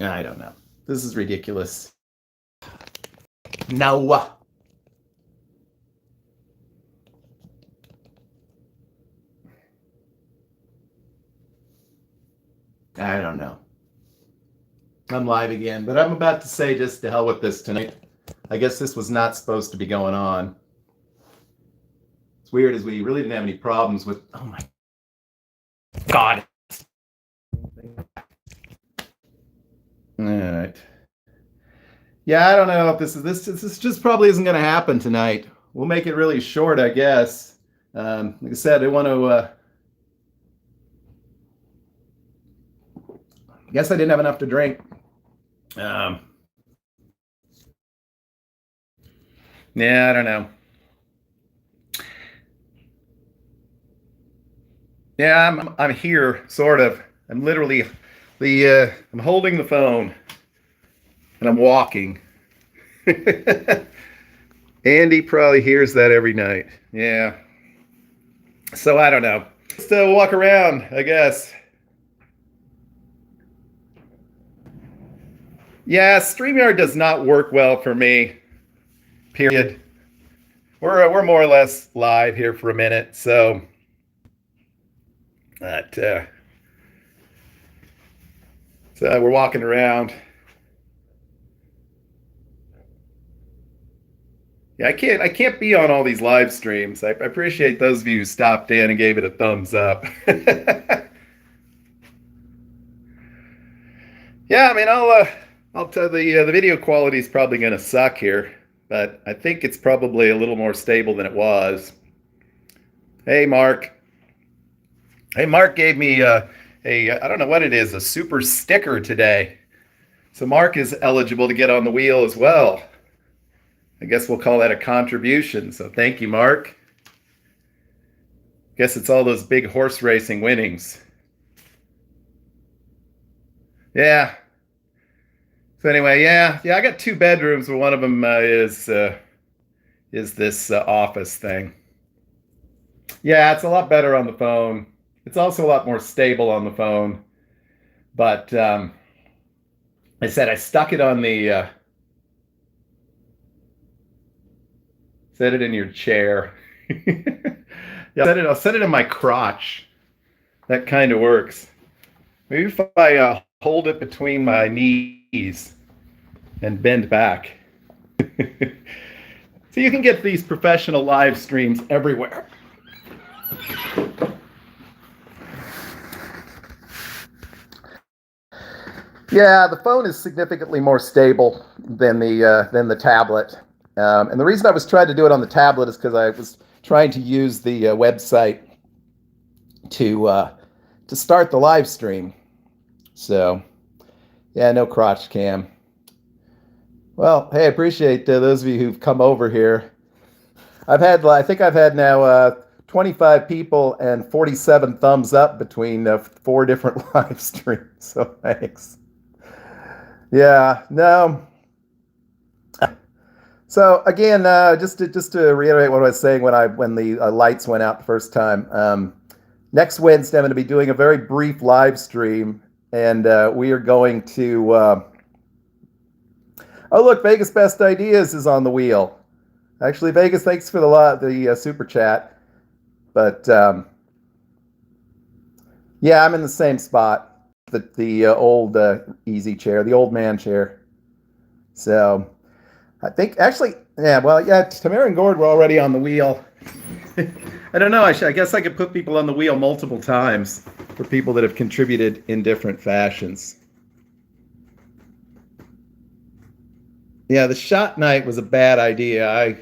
I don't know. This is ridiculous. No. I don't know. I'm live again, but I'm about to say just to hell with this tonight. I guess this was not supposed to be going on. It's weird as we really didn't have any problems with. Oh my God. All right. Yeah, I don't know if this just probably isn't going to happen tonight. We'll make it really short, I guess. Like I said, I want to. I guess I didn't have enough to drink. Yeah, I don't know. Yeah, I'm here, sort of. I'm literally I'm holding the phone and I'm walking. Andy probably hears that every night. Yeah. So I don't know. Just walk around, I guess. Yeah, StreamYard does not work well for me. Period. We're more or less live here for a minute, so that so we're walking around. Yeah, I can't be on all these live streams. I appreciate those of you who stopped in and gave it a thumbs up. Yeah, I mean, I'll tell the video quality is probably going to suck here, but I think it's probably a little more stable than it was. Hey, Mark. Hey, Mark gave me I don't know what it is, a super sticker today. So Mark is eligible to get on the wheel as well. I guess we'll call that a contribution. So thank you, Mark. Guess it's all those big horse racing winnings. Yeah. So anyway, yeah, I got 2 bedrooms, but one of them is this office thing. Yeah, it's a lot better on the phone. It's also a lot more stable on the phone. But I said I stuck it on the set it in your chair. Yeah, I'll set it in my crotch. That kind of works. Maybe if I hold it between my knees and bend back. So you can get these professional live streams everywhere. Yeah, the phone is significantly more stable than the tablet. And the reason I was trying to do it on the tablet is because I was trying to use the website to start the live stream. So, yeah, no crotch cam. Well, hey, I appreciate those of you who've come over here. I think I've had now 25 people and 47 thumbs up between 4 different live streams. So thanks. Yeah, no. So again, just to reiterate what I was saying when the lights went out the first time. Next Wednesday, I'm going to be doing a very brief live stream, and we are going to. Oh, look, Vegas Best Ideas is on the wheel. Actually, Vegas, thanks for the super chat. But yeah, I'm in the same spot. The old easy chair, the old man chair. So I think actually, yeah, well, yeah, Tamara and Gord were already on the wheel. I don't know. I guess I could put people on the wheel multiple times for people that have contributed in different fashions. Yeah, the shot night was a bad idea. I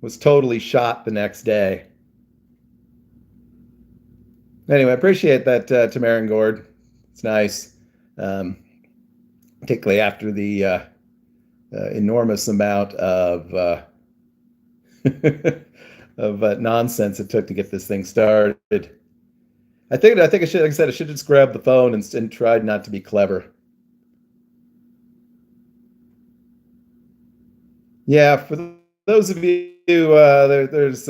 was totally shot the next day. Anyway, I appreciate that, Tamara and Gord. It's nice, particularly after the enormous amount of of nonsense it took to get this thing started. I think I should, like I said, I should just grab the phone and tried not to be clever. Yeah, for those of you, there's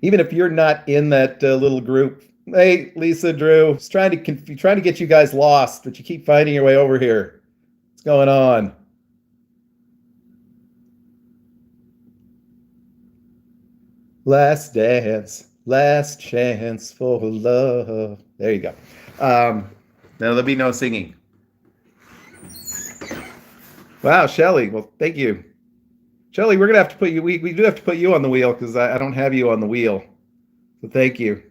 even if you're not in that little group Hey, Lisa, Drew, just trying to get you guys lost, but you keep finding your way over here. What's going on? Last dance, last chance for love. There you go. Um, no, there'll be no singing. Wow, Shelly. Well, thank you. Shelly, we're gonna have to put you. We do have to put you on the wheel because I don't have you on the wheel. So thank you.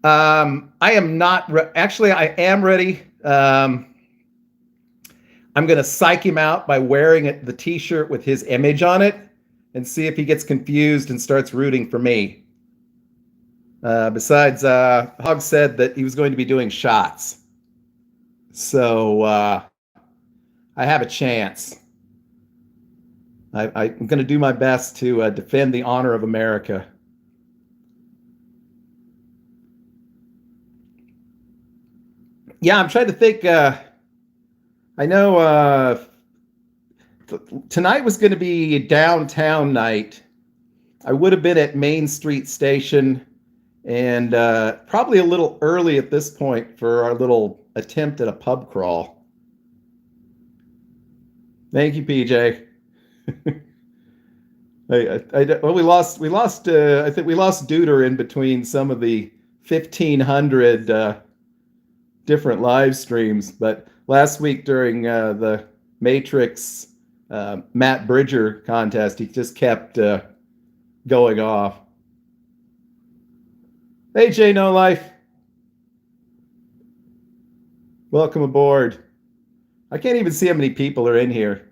I am not actually. I am ready. I'm gonna psych him out by wearing the T-shirt with his image on it, and see if he gets confused and starts rooting for me. Besides, Hog said that he was going to be doing shots, so I have a chance. I'm going to do my best to defend the honor of America. Yeah, I'm trying to think. I know tonight was going to be downtown night. I would have been at Main Street Station, and probably a little early at this point for our little attempt at a pub crawl. Thank you, PJ. Well, we lost. I think we lost Duder in between some of the 1,500 different live streams. But last week during the Matrix Matt Bridger contest, he just kept going off. Hey, Jay No Life. Welcome aboard. I can't even see how many people are in here.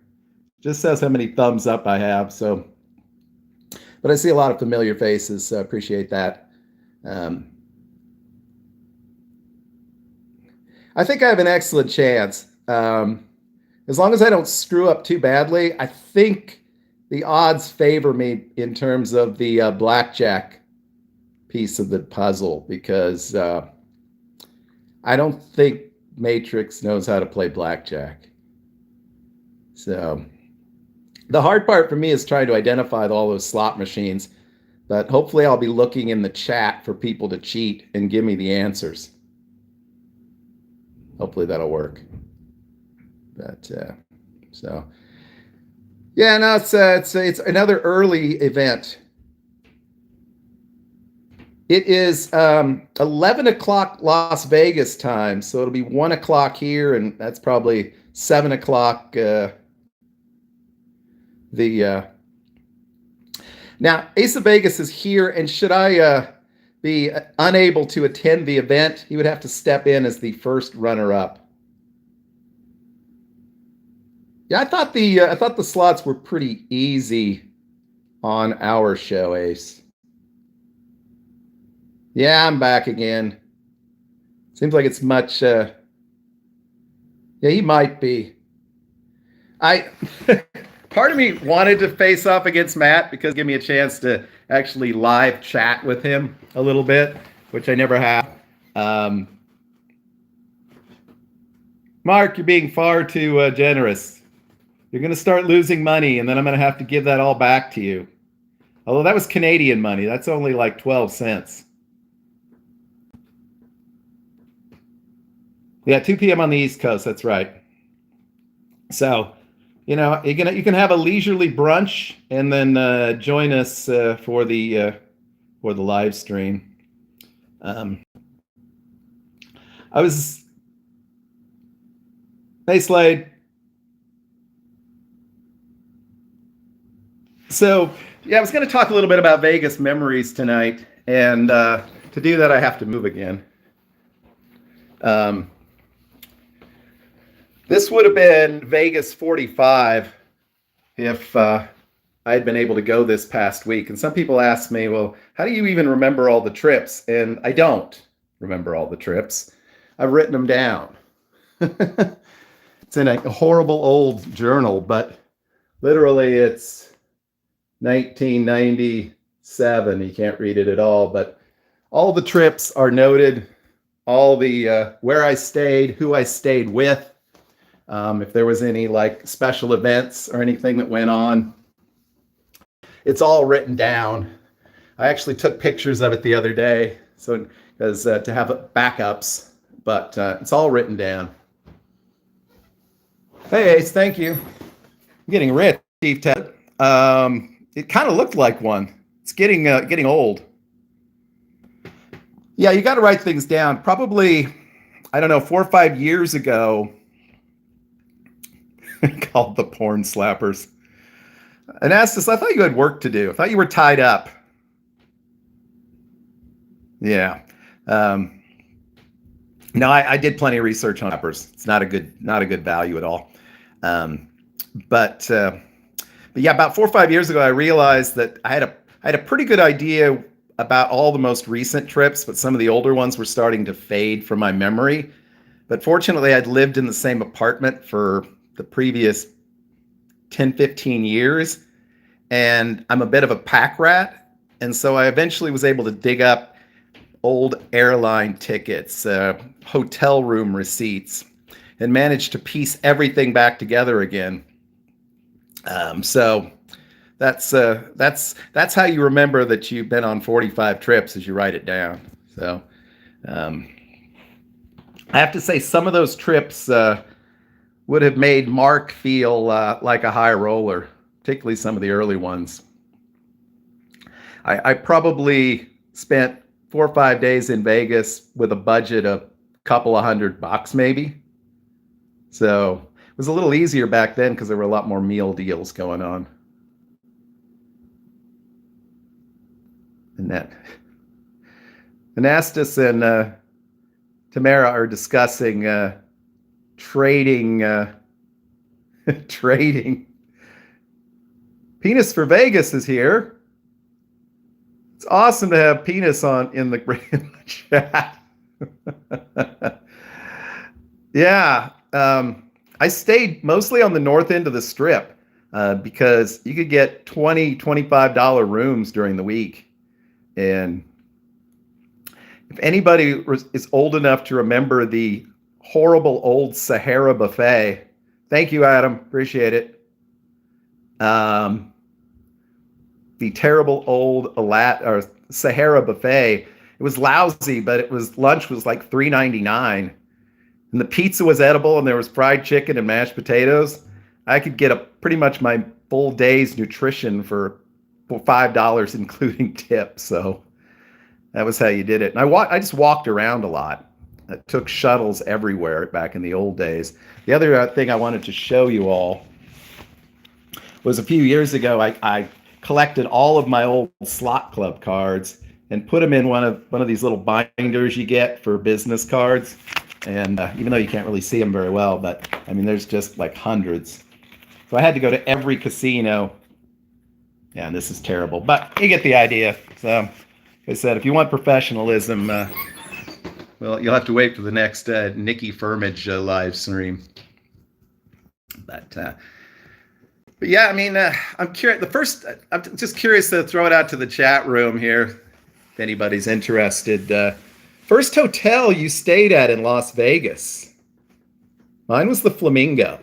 Just says how many thumbs up I have. So, but I see a lot of familiar faces. So I appreciate that. I think I have an excellent chance. As long as I don't screw up too badly, I think the odds favor me in terms of the blackjack piece of the puzzle because I don't think Matrix knows how to play blackjack. So the hard part for me is trying to identify all those slot machines, but hopefully I'll be looking in the chat for people to cheat and give me the answers. Hopefully that'll work. But so yeah, no, it's another early event. It is 11 o'clock Las Vegas time, so it'll be 1 o'clock here, and that's probably 7 o'clock. Now, Ace of Vegas is here, and should I be unable to attend the event, he would have to step in as the first runner-up. Yeah, I thought the slots were pretty easy on our show, Ace. Yeah, I'm back again. Seems like it's much. Yeah, he might be. Part of me wanted to face off against Matt because give me a chance to actually live chat with him a little bit, which I never have. Mark, you're being far too generous. You're going to start losing money, and then I'm going to have to give that all back to you. Although that was Canadian money. That's only like 12 cents. Yeah, 2 p.m. on the East Coast. That's right. So, you know, you can have a leisurely brunch and then join us for the live stream. Hey, Slade. So, yeah, I was going to talk a little bit about Vegas memories tonight, and to do that, I have to move again. This would have been Vegas 45 if I had been able to go this past week. And some people ask me, well, how do you even remember all the trips? And I don't remember all the trips. I've written them down. It's in a horrible old journal, but literally it's 1997. You can't read it at all, but all the trips are noted. All the where I stayed, who I stayed with. If there was any like special events or anything that went on, it's all written down. I actually took pictures of it the other day, So, because to have backups, but it's all written down. Hey, Ace, thank you. I'm getting rich, Chief Ted. It kind of looked like one. It's getting old. Yeah, you got to write things down. Probably, I don't know, 4 or 5 years ago, called the porn slappers. And asked us, I thought you had work to do. I thought you were tied up. Yeah. No, I did plenty of research on slappers. It's not a good value at all. But yeah, about 4 or 5 years ago, I realized that I had a pretty good idea about all the most recent trips, but some of the older ones were starting to fade from my memory. But fortunately, I'd lived in the same apartment for the previous 10, 15 years, and I'm a bit of a pack rat. And so I eventually was able to dig up old airline tickets, hotel room receipts, and managed to piece everything back together again. So that's how you remember that you've been on 45 trips, as you write it down. So I have to say some of those trips would have made Mark feel like a high roller, particularly some of the early ones. I probably spent 4 or 5 days in Vegas with a budget of a couple of $100 maybe. So it was a little easier back then because there were a lot more meal deals going on. And that Anastas and Tamara are discussing trading trading. Penis for Vegas is here. It's awesome to have Penis on in the chat. Yeah, I stayed mostly on the north end of the strip because you could get $20, $25 rooms during the week. And if anybody is old enough to remember the horrible old Sahara buffet, thank you, Adam. Appreciate it. The terrible old Sahara buffet. It was lousy, but lunch was like $3.99, and the pizza was edible, and there was fried chicken and mashed potatoes. I could get pretty much my full day's nutrition for $5, including tips. So that was how you did it. And I just walked around a lot. I took shuttles everywhere back in the old days. The other thing I wanted to show you all was a few years ago, I collected all of my old slot club cards and put them in one of these little binders you get for business cards. And even though you can't really see them very well, but I mean, there's just like hundreds. So I had to go to every casino. Yeah, and this is terrible, but you get the idea. So, like I said, if you want professionalism, well, you'll have to wait for the next Nikki Firmage live stream. But yeah, I mean, I'm curious. I'm just curious to throw it out to the chat room here, if anybody's interested. First hotel you stayed at in Las Vegas? Mine was the Flamingo.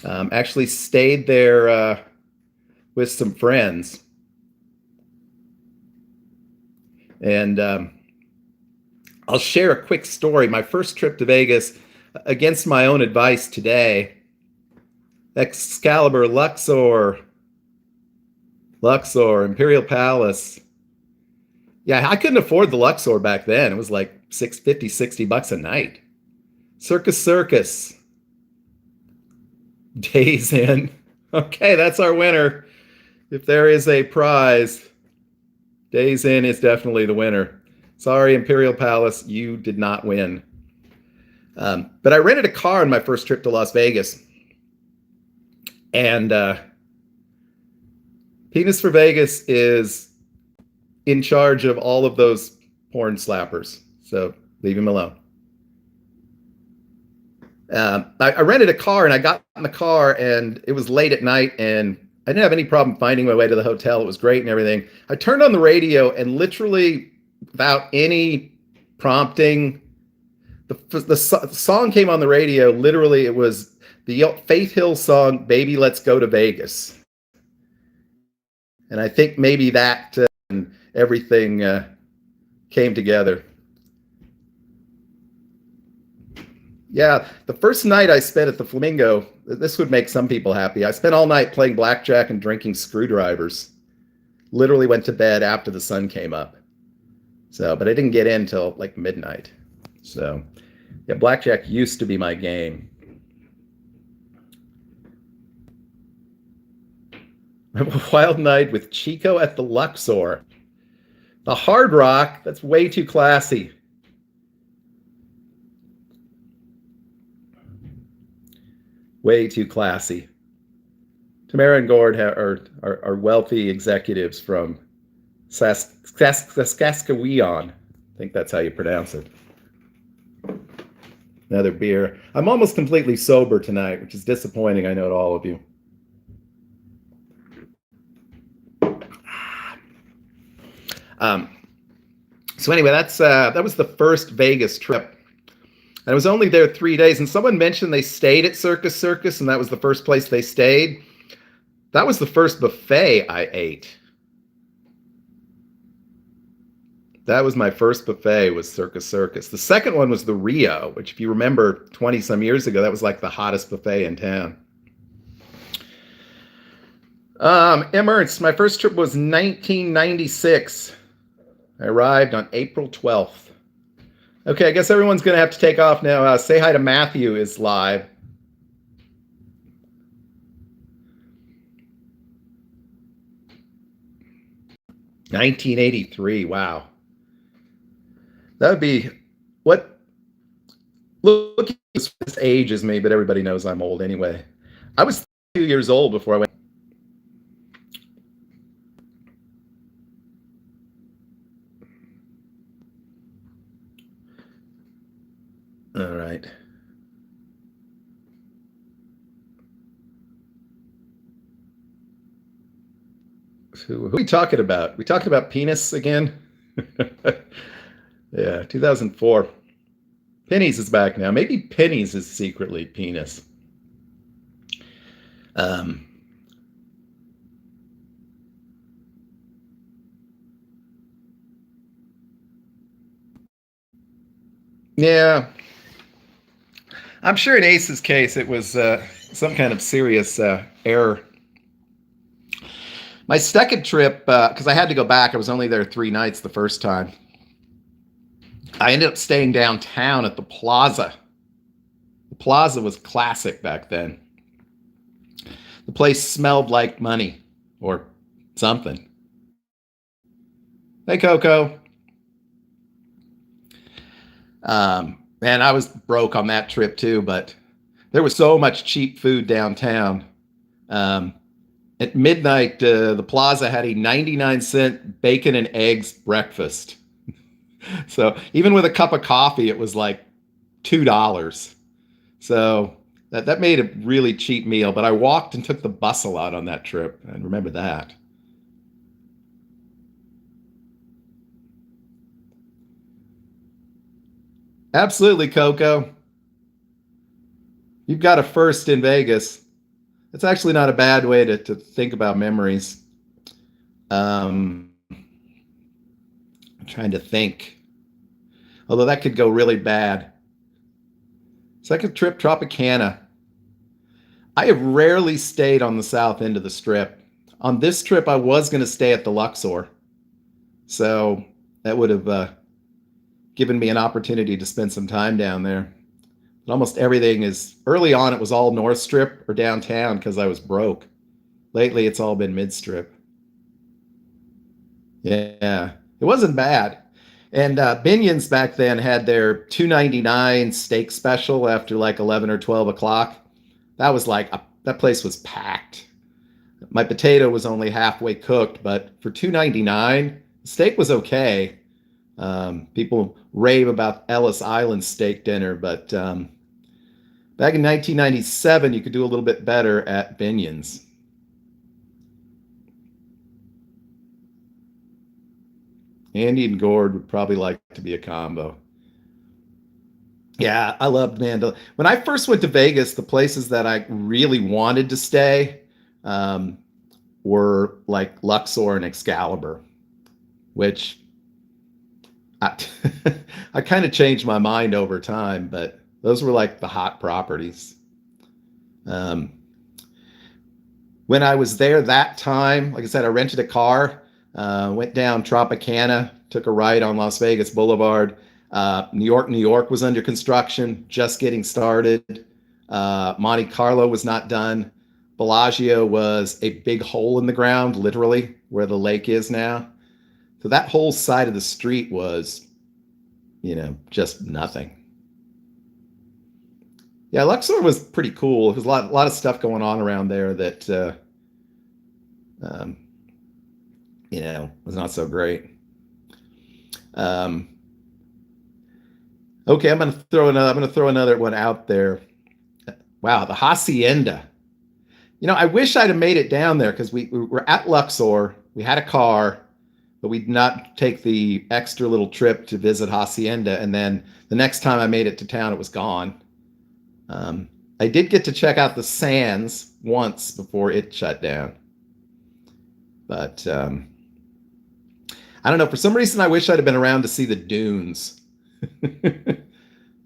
Actually stayed there with some friends. And I'll share a quick story. My first trip to Vegas, against my own advice today, Excalibur, Luxor, Imperial Palace. Yeah, I couldn't afford the Luxor back then. It was like $60 a night. Circus. Days Inn. Okay, that's our winner. If there is a prize, Days Inn is definitely the winner. Sorry, Imperial Palace, you did not win. But I rented a car on my first trip to Las Vegas. And Penis for Vegas is in charge of all of those porn slappers. So leave him alone. I rented a car, and I got in the car, and it was late at night, and I didn't have any problem finding my way to the hotel. It was great and everything. I turned on the radio, and literally without any prompting, the song came on the radio. Literally, it was the Faith Hill song, "Baby, Let's Go to Vegas." And I think maybe that and everything came together. Yeah, the first night I spent at the Flamingo, this would make some people happy. I spent all night playing blackjack and drinking screwdrivers. Literally went to bed after the sun came up. So, but I didn't get in till like midnight. So, yeah, blackjack used to be my game. A wild night with Chico at the Luxor. The Hard Rock, that's way too classy. Way too classy. Tamara and Gord are wealthy executives from Saskatchewan. I think that's how you pronounce it. Another beer. I'm almost completely sober tonight, which is disappointing, I know, to all of you. So anyway, that was the first Vegas trip. I was only there 3 days, and someone mentioned they stayed at Circus Circus, and that was the first place they stayed. That was the first buffet I ate. That was my first buffet, was Circus Circus. The second one was the Rio, which if you remember 20-some years ago, that was like the hottest buffet in town. M. Ernst, my first trip was 1996. I arrived on April 12th. Okay, I guess everyone's going to have to take off now. Say hi to Matthew is live. $1983, wow. That would be, what, look, this age is me, but everybody knows I'm old anyway. I was 2 years old before I went. All right. So who are we talking about? We talking about penis again? Yeah, 2004. Pennies is back now. Maybe Pennies is secretly penis. Yeah. I'm sure in Ace's case, it was some kind of serious error. My second trip, because I had to go back, I was only there 3 nights the first time. I ended up staying downtown at the Plaza. The Plaza was classic back then. The place smelled like money or something. Hey, Coco. Man, I was broke on that trip too, but there was so much cheap food downtown. At midnight, the Plaza had a 99-cent bacon and eggs breakfast. So even with a cup of coffee, it was like $2. So that made a really cheap meal. But I walked and took the bus a lot on that trip. I remember that. Absolutely, Coco. You've got a first in Vegas. It's actually not a bad way to think about memories. I'm trying to think. Although that could go really bad. Second trip, Tropicana. I have rarely stayed on the south end of the strip. On this trip, I was going to stay at the Luxor. So that would have given me an opportunity to spend some time down there. But almost everything is, early on, it was all North Strip or downtown because I was broke. Lately, it's all been mid-strip. Yeah, it wasn't bad. And Binion's back then had their $2.99 steak special after like 11 or 12 o'clock. That was like, that place was packed. My potato was only halfway cooked, but for $2.99, the steak was okay. People rave about Ellis Island steak dinner, but back in 1997, you could do a little bit better at Binion's. Andy and Gord would probably like to be a combo. Yeah, I loved Mandalay. When I first went to Vegas, the places that I really wanted to stay um, were like Luxor and Excalibur, which I, I kind of changed my mind over time, but those were like the hot properties. Um, when I was there that time, like I said, I rented a car, went down Tropicana, took a ride on Las Vegas Boulevard. New York was under construction, just getting started. Monte Carlo was not done. Bellagio was a big hole in the ground, literally, where the lake is now. So that whole side of the street was, just nothing. Yeah, Luxor was pretty cool. There's a lot of stuff going on around there that, um, was not so great. Um, okay, I'm gonna throw another one out there. Wow, the Hacienda. I wish I'd have made it down there because we were at Luxor. We had a car, but we did not take the extra little trip to visit Hacienda. And then the next time I made it to town, it was gone. Um, I did get to check out the Sands once before it shut down. But I don't know. For some reason, I wish I'd have been around to see the dunes. I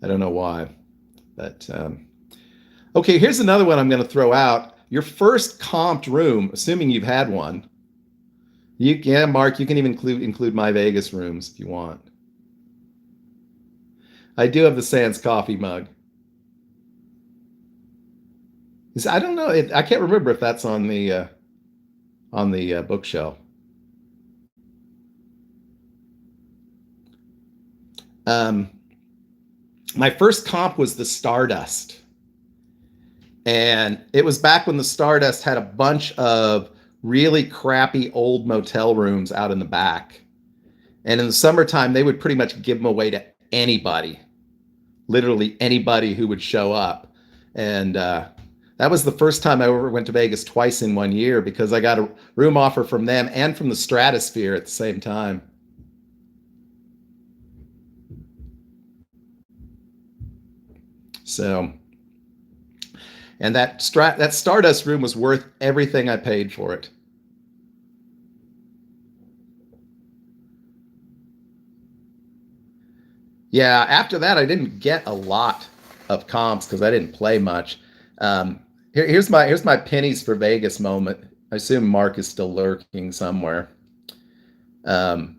don't know why. But okay, here's another one I'm going to throw out. Your first comped room, assuming you've had one. Yeah, Mark, you can even include my Vegas rooms if you want. I do have the Sands coffee mug. I don't know. I can't remember if that's on the bookshelf. Um, my first comp was the Stardust, and it was back when the Stardust had a bunch of really crappy old motel rooms out in the back. And in the summertime, they would pretty much give them away to anybody, literally anybody who would show up. And that was the first time I ever went to Vegas twice in 1 year because I got a room offer from them and from the Stratosphere at the same time. So, and that Stardust room was worth everything I paid for it. Yeah, after that, I didn't get a lot of comps because I didn't play much. Here's my pennies for Vegas moment. I assume Mark is still lurking somewhere. Um,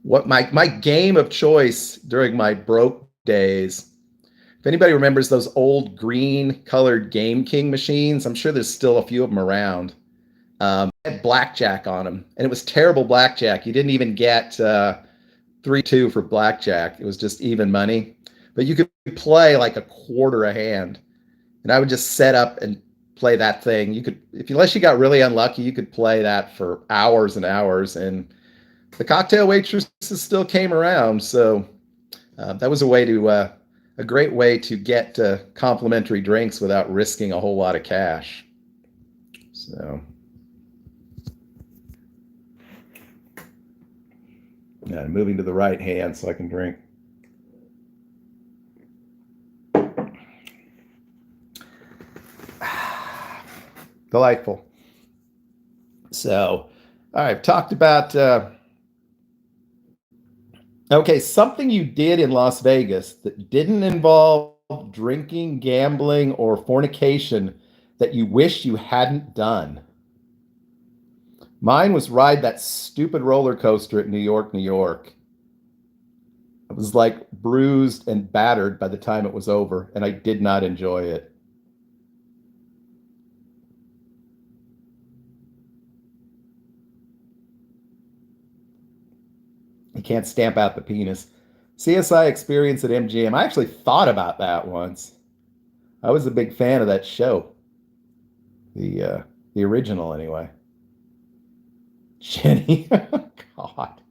what my game of choice during my broke days. If anybody remembers those old green colored Game King machines, I'm sure there's still a few of them around. Had blackjack on them, and it was terrible blackjack. You didn't even get 3-2 for blackjack. It was just even money. But you could play like a quarter a hand. And I would just set up and play that thing. You could, if unless you got really unlucky, you could play that for hours and hours. And the cocktail waitresses still came around. So that was a great way to get complimentary drinks without risking a whole lot of cash. So. Yeah, moving to the right hand so I can drink. Delightful. So, all right, I've talked about. Okay, something you did in Las Vegas that didn't involve drinking, gambling, or fornication that you wish you hadn't done. Mine was ride that stupid roller coaster at New York, New York. I was like bruised and battered by the time it was over, and I did not enjoy it. You can't stamp out the penis. CSI Experience at MGM. I actually thought about that once. I was a big fan of that show. The original anyway. Jenny. God.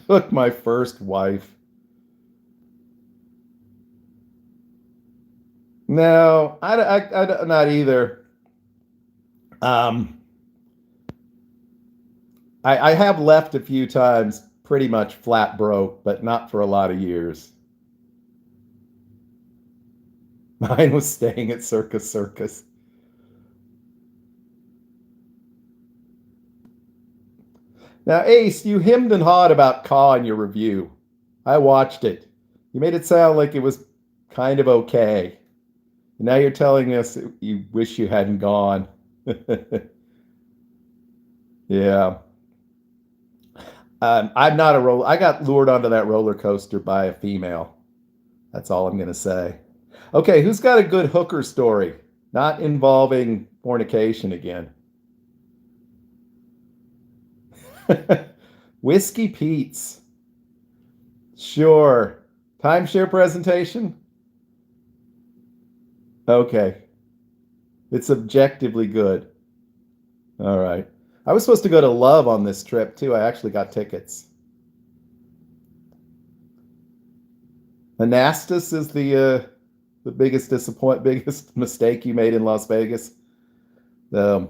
Look, my first wife. No, I not either. Um, I have left a few times, pretty much flat broke, but not for a lot of years. Mine was staying at Circus Circus. Now, Ace, you hemmed and hawed about Caw in your review. I watched it. You made it sound like it was kind of okay. And now you're telling us that you wish you hadn't gone. Yeah. I'm not a roller. I got lured onto that roller coaster by a female. That's all I'm going to say. Okay, who's got a good hooker story? Not involving fornication again. Whiskey Pete's. Sure. Timeshare presentation? Okay. It's objectively good. All right. I was supposed to go to Love on this trip too. I actually got tickets. Anastas is the biggest mistake you made in Las Vegas. Um,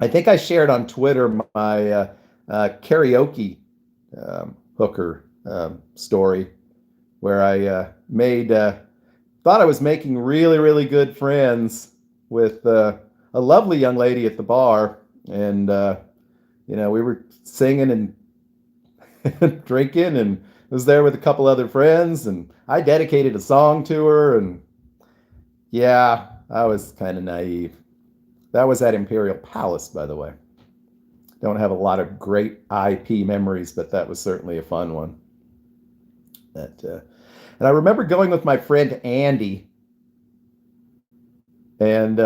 I think I shared on Twitter my karaoke hooker story where I made thought I was making really really good friends with a lovely young lady at the bar, and we were singing and drinking, and was there with a couple other friends, and I dedicated a song to her, and yeah, I was kind of naive. That was at Imperial Palace, by the way. Don't have a lot of great IP memories, but that was certainly a fun one. And I remember going with my friend Andy, and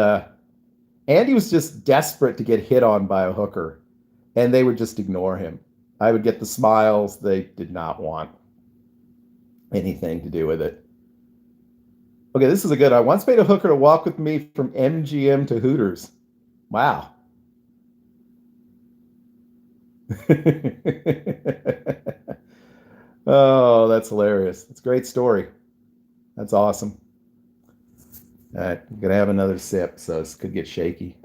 Andy was just desperate to get hit on by a hooker, and they would just ignore him. I would get the smiles. They did not want anything to do with it. Okay, this is a good one. I once made a hooker to walk with me from MGM to Hooters. Wow. Oh, that's hilarious. It's a great story. That's awesome. All right, I'm gonna have another sip, so this could get shaky.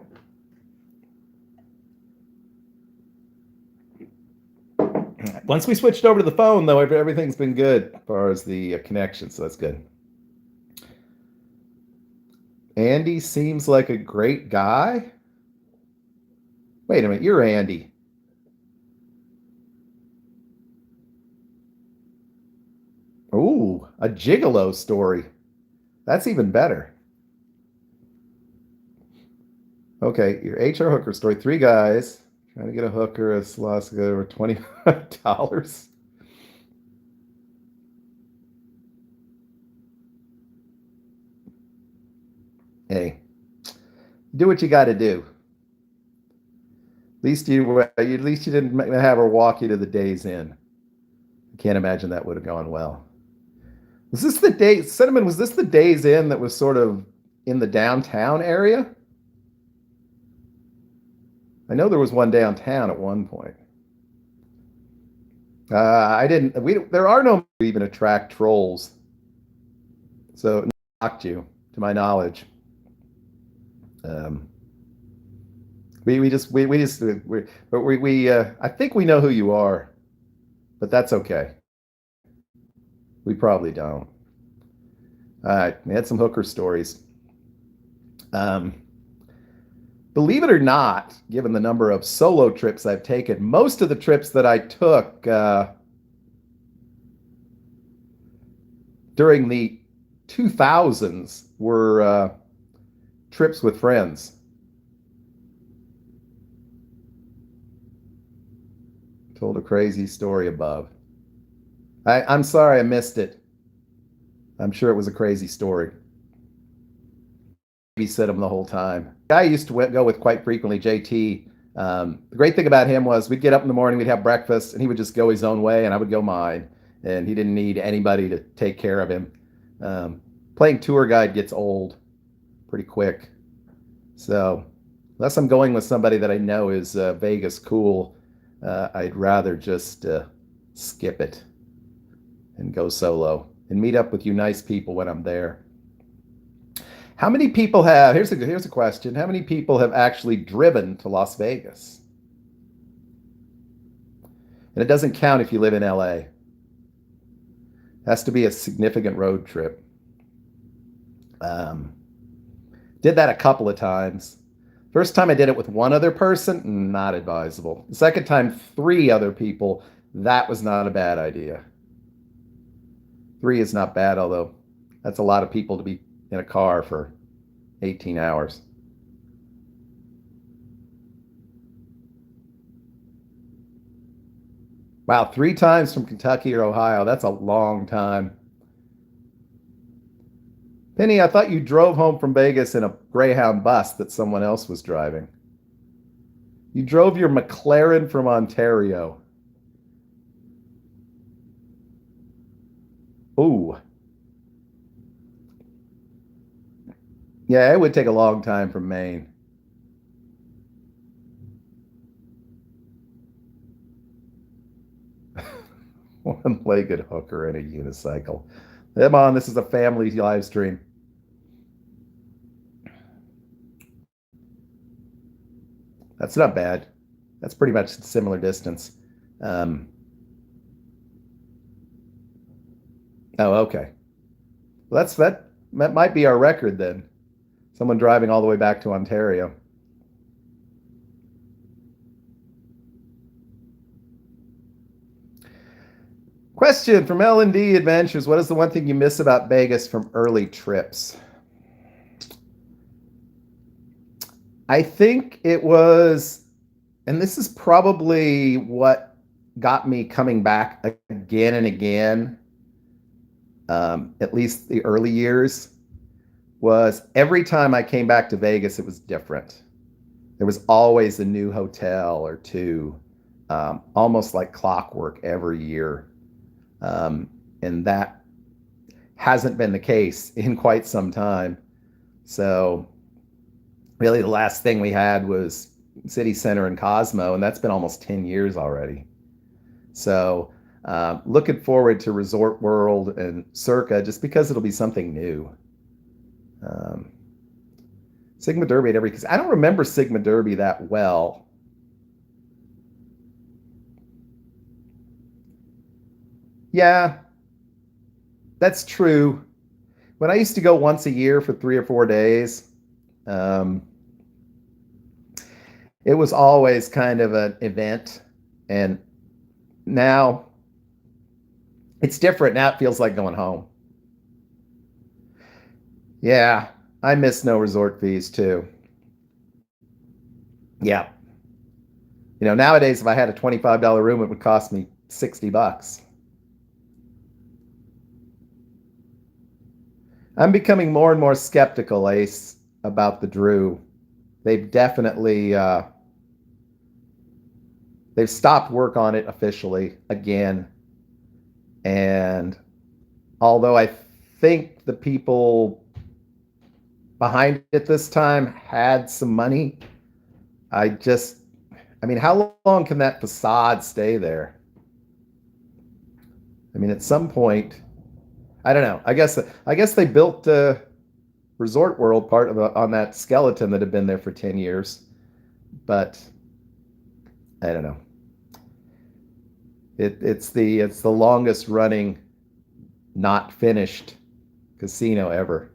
Once we switched over to the phone, though, everything's been good as far as the connection, so that's good. Andy seems like a great guy. Wait a minute, you're Andy. Ooh, a gigolo story. That's even better. Okay, your HR hooker story. Three guys trying to get a hooker at Salaska over $25. Hey, do what you got to do. At least you didn't have her walk you to the Days Inn. I can't imagine that would have gone well. Was this the day, Cinnamon? Was this the Days Inn that was sort of in the downtown area? I know there was one downtown at one point. I didn't. There are no even attract trolls, so it knocked you, to my knowledge. Um, I think we know who you are, but that's okay. We probably don't. All right, we had some hooker stories. Um, Believe it or not, given the number of solo trips I've taken, most of the trips that I took during the 2000s were trips with friends. Told a crazy story above. I'm sorry I missed it. I'm sure it was a crazy story. Babysit him the whole time. Guy I used to go with quite frequently, JT. The great thing about him was we'd get up in the morning, we'd have breakfast, and he would just go his own way, and I would go mine. And he didn't need anybody to take care of him. Playing tour guide gets old pretty quick. So, unless I'm going with somebody that I know is Vegas cool, I'd rather just skip it and go solo and meet up with you nice people when I'm there. How many people have, here's a question. How many people have actually driven to Las Vegas? And it doesn't count if you live in LA. It has to be a significant road trip. Um, did that a couple of times. First time I did it with one other person, not advisable. The second time, three other people, that was not a bad idea. Three is not bad, although that's a lot of people to be in a car for 18 hours. Wow, three times from Kentucky or Ohio. That's a long time. Penny, I thought you drove home from Vegas in a Greyhound bus that someone else was driving. You drove your McLaren from Ontario. Ooh. Yeah, it would take a long time from Maine. One-legged hooker in a unicycle. Come on, this is a family live stream. That's not bad. That's pretty much similar distance. Um, oh, okay. Well, that might be our record then. Someone driving all the way back to Ontario. Question from L&D Adventures. What is the one thing you miss about Vegas from early trips? I think it was, and this is probably what got me coming back again and again, at least the early years, was every time I came back to Vegas, it was different. There was always a new hotel or two, almost like clockwork every year. And that hasn't been the case in quite some time. So really the last thing we had was City Center and Cosmo, and that's been almost 10 years already. So looking forward to Resort World and Circa just because it'll be something new. Um, Sigma Derby at every, because I don't remember Sigma Derby that well. Yeah, that's true. When I used to go once a year for 3 or 4 days, um, it was always kind of an event. And now it's different. Now it feels like going home. Yeah, I miss no resort fees too. Yeah. Nowadays, if I had a $25 room, it would cost me $60. I'm becoming more and more skeptical, Ace, about the Drew. They've definitely they've stopped work on it officially again. And although I think the people behind it this time had some money, I just, I mean, how long can that facade stay there? I mean, at some point, I don't know. I guess they built Resort World part of on that skeleton that had been there for 10 years, but I don't know. It's the longest running not finished casino ever.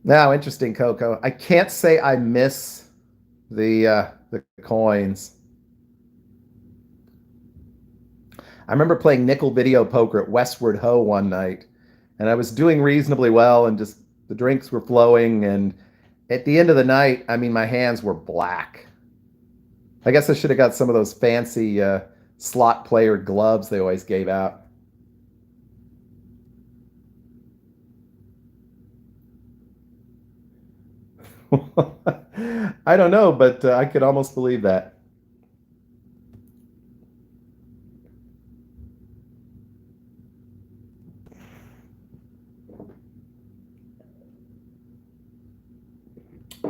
Now, interesting, Coco. I can't say I miss the coins. I remember playing nickel video poker at Westward Ho one night, and I was doing reasonably well, and just the drinks were flowing. And at the end of the night, I mean, my hands were black. I guess I should have got some of those fancy slot player gloves they always gave out. I don't know, but I could almost believe that.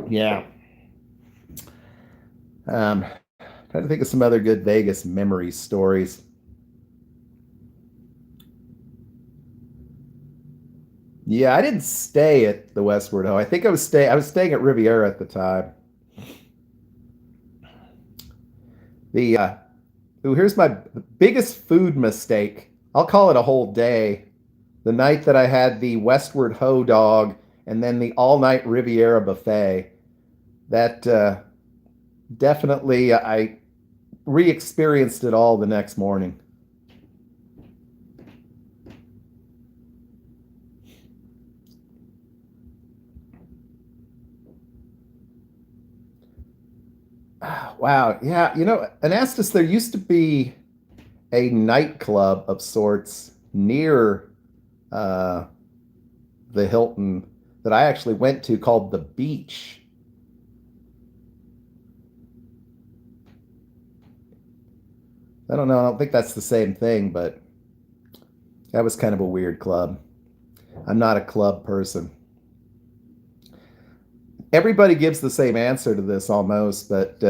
Yeah. Um, Trying to think of some other good Vegas memory stories. Yeah, I didn't stay at the Westward Ho. I think I was staying at Riviera at the time. The Ooh, here's my biggest food mistake. I'll call it a whole day. the night that I had the Westward Ho dog and then the all-night Riviera buffet. That definitely I re-experienced it all the next morning. Wow. Yeah. Anastas, there used to be a nightclub of sorts near uh, the Hilton that I actually went to called The Beach. I don't know. I don't think that's the same thing, but that was kind of a weird club. I'm not a club person. Everybody gives the same answer to this almost, but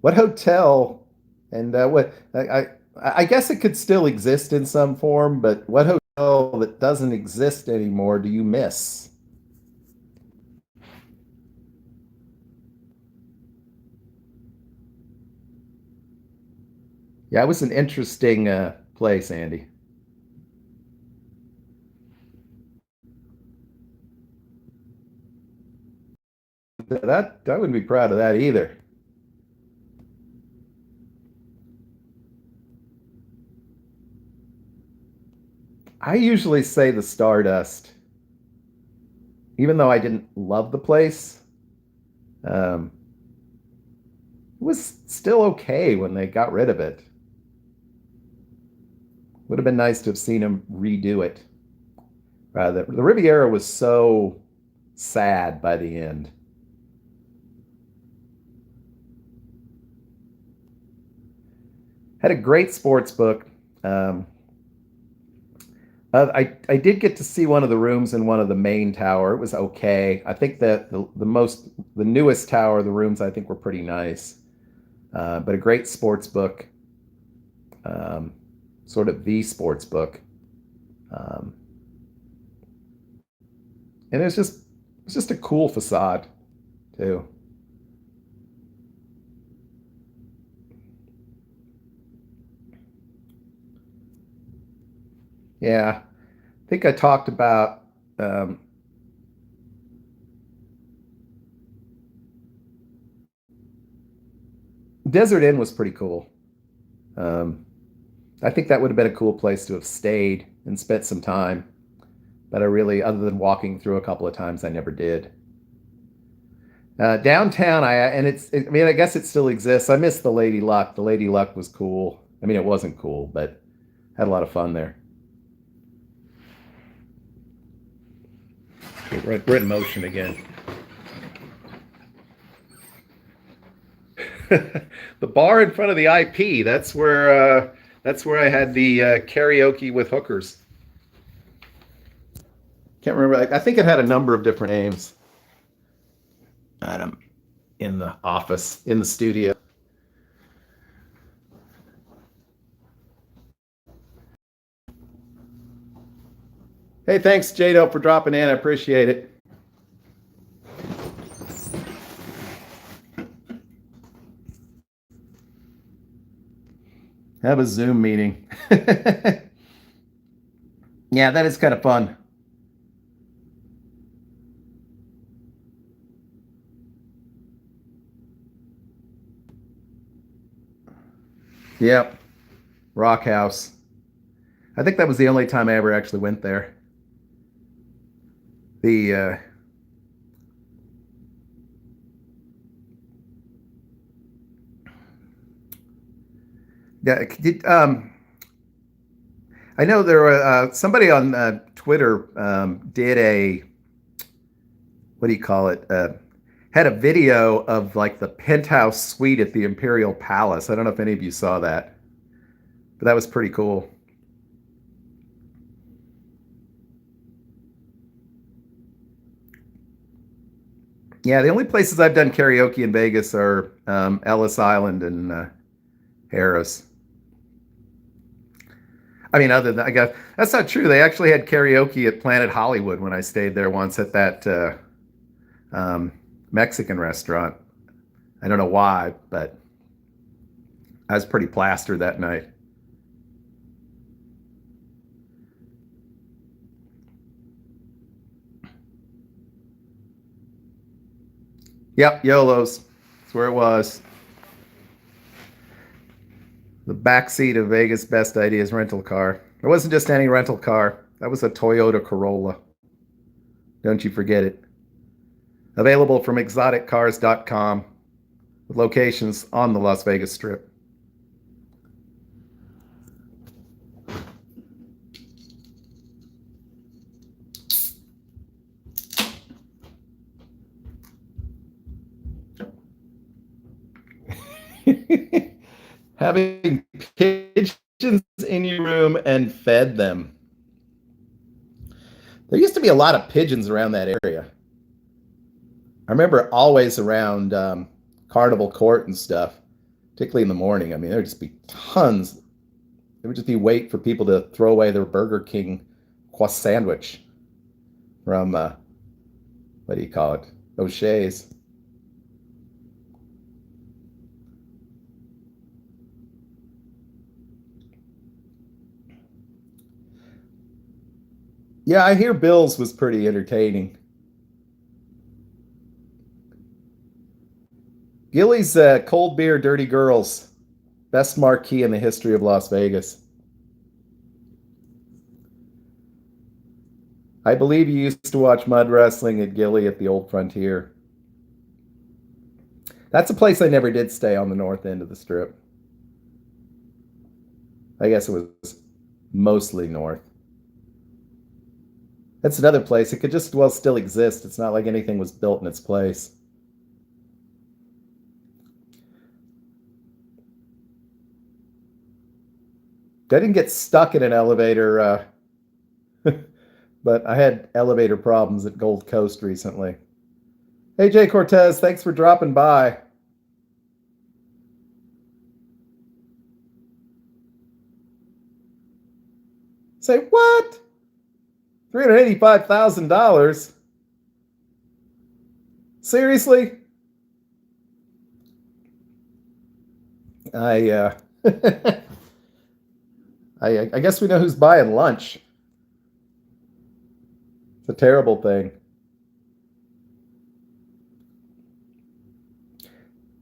what hotel and what I guess it could still exist in some form, but what hotel that doesn't exist anymore do you miss? Yeah, it was an interesting place, Andy. That I wouldn't be proud of that either. I usually say the Stardust, even though I didn't love the place. Um, it was still okay when they got rid of it. Would have been nice to have seen them redo it. The Riviera was so sad by the end. Had a great sports book. Um, I did get to see one of the rooms in one of the main tower. It was okay. I think that the newest tower, the rooms I think were pretty nice. But a great sports book, um, sort of the sports book, um, and it's just a cool facade too. Yeah, I think I talked about um, Desert Inn was pretty cool. Um, I think that would have been a cool place to have stayed and spent some time. But I really, other than walking through a couple of times, I never did. Downtown, I mean, I guess it still exists. I miss the Lady Luck. The Lady Luck was cool. I mean, it wasn't cool, but had a lot of fun there. We're in motion again. The bar in front of the IP. That's where I had the karaoke with hookers. Can't remember. I think it had a number of different names. Adam in the office in the studio. Hey, thanks, Jado, for dropping in. I appreciate it. Have a Zoom meeting. Yeah, that is kind of fun. Yep, Rock House. I think that was the only time I ever actually went there. The yeah, I know there were somebody on Twitter did a what do you call it? Had a video of like the penthouse suite at the Imperial Palace. I don't know if any of you saw that, but that was pretty cool. Yeah, the only places I've done karaoke in Vegas are Ellis Island and Harris. I mean, other than I guess that's not true. They actually had karaoke at Planet Hollywood when I stayed there once at that um, Mexican restaurant. I don't know why, but I was pretty plastered that night. Yep, YOLO's. That's where it was. The backseat of Vegas Best Ideas rental car. It wasn't just any rental car. That was a Toyota Corolla. Don't you forget it. Available from exoticcars.com with locations on the Las Vegas Strip. Having pigeons in your room and fed them. There used to be a lot of pigeons around that area. I remember always around Carnival Court and stuff, particularly in the morning. I mean, there'd just be tons. It would just be wait for people to throw away their Burger King croissant sandwich from, what do you call it? O'Shea's. Yeah, I hear Bill's was pretty entertaining. Gilly's Cold Beer Dirty Girls. Best marquee in the history of Las Vegas. I believe you used to watch mud wrestling at Gilly at the Old Frontier. That's a place I never did stay on the north end of the strip. I guess it was mostly north. That's another place. It could just well still exist. It's not like anything was built in its place. I didn't get stuck in an elevator, but I had elevator problems at Gold Coast recently. Hey, Jay Cortez, thanks for dropping by. Say what? $385,000? Seriously? I I guess we know who's buying lunch. It's a terrible thing.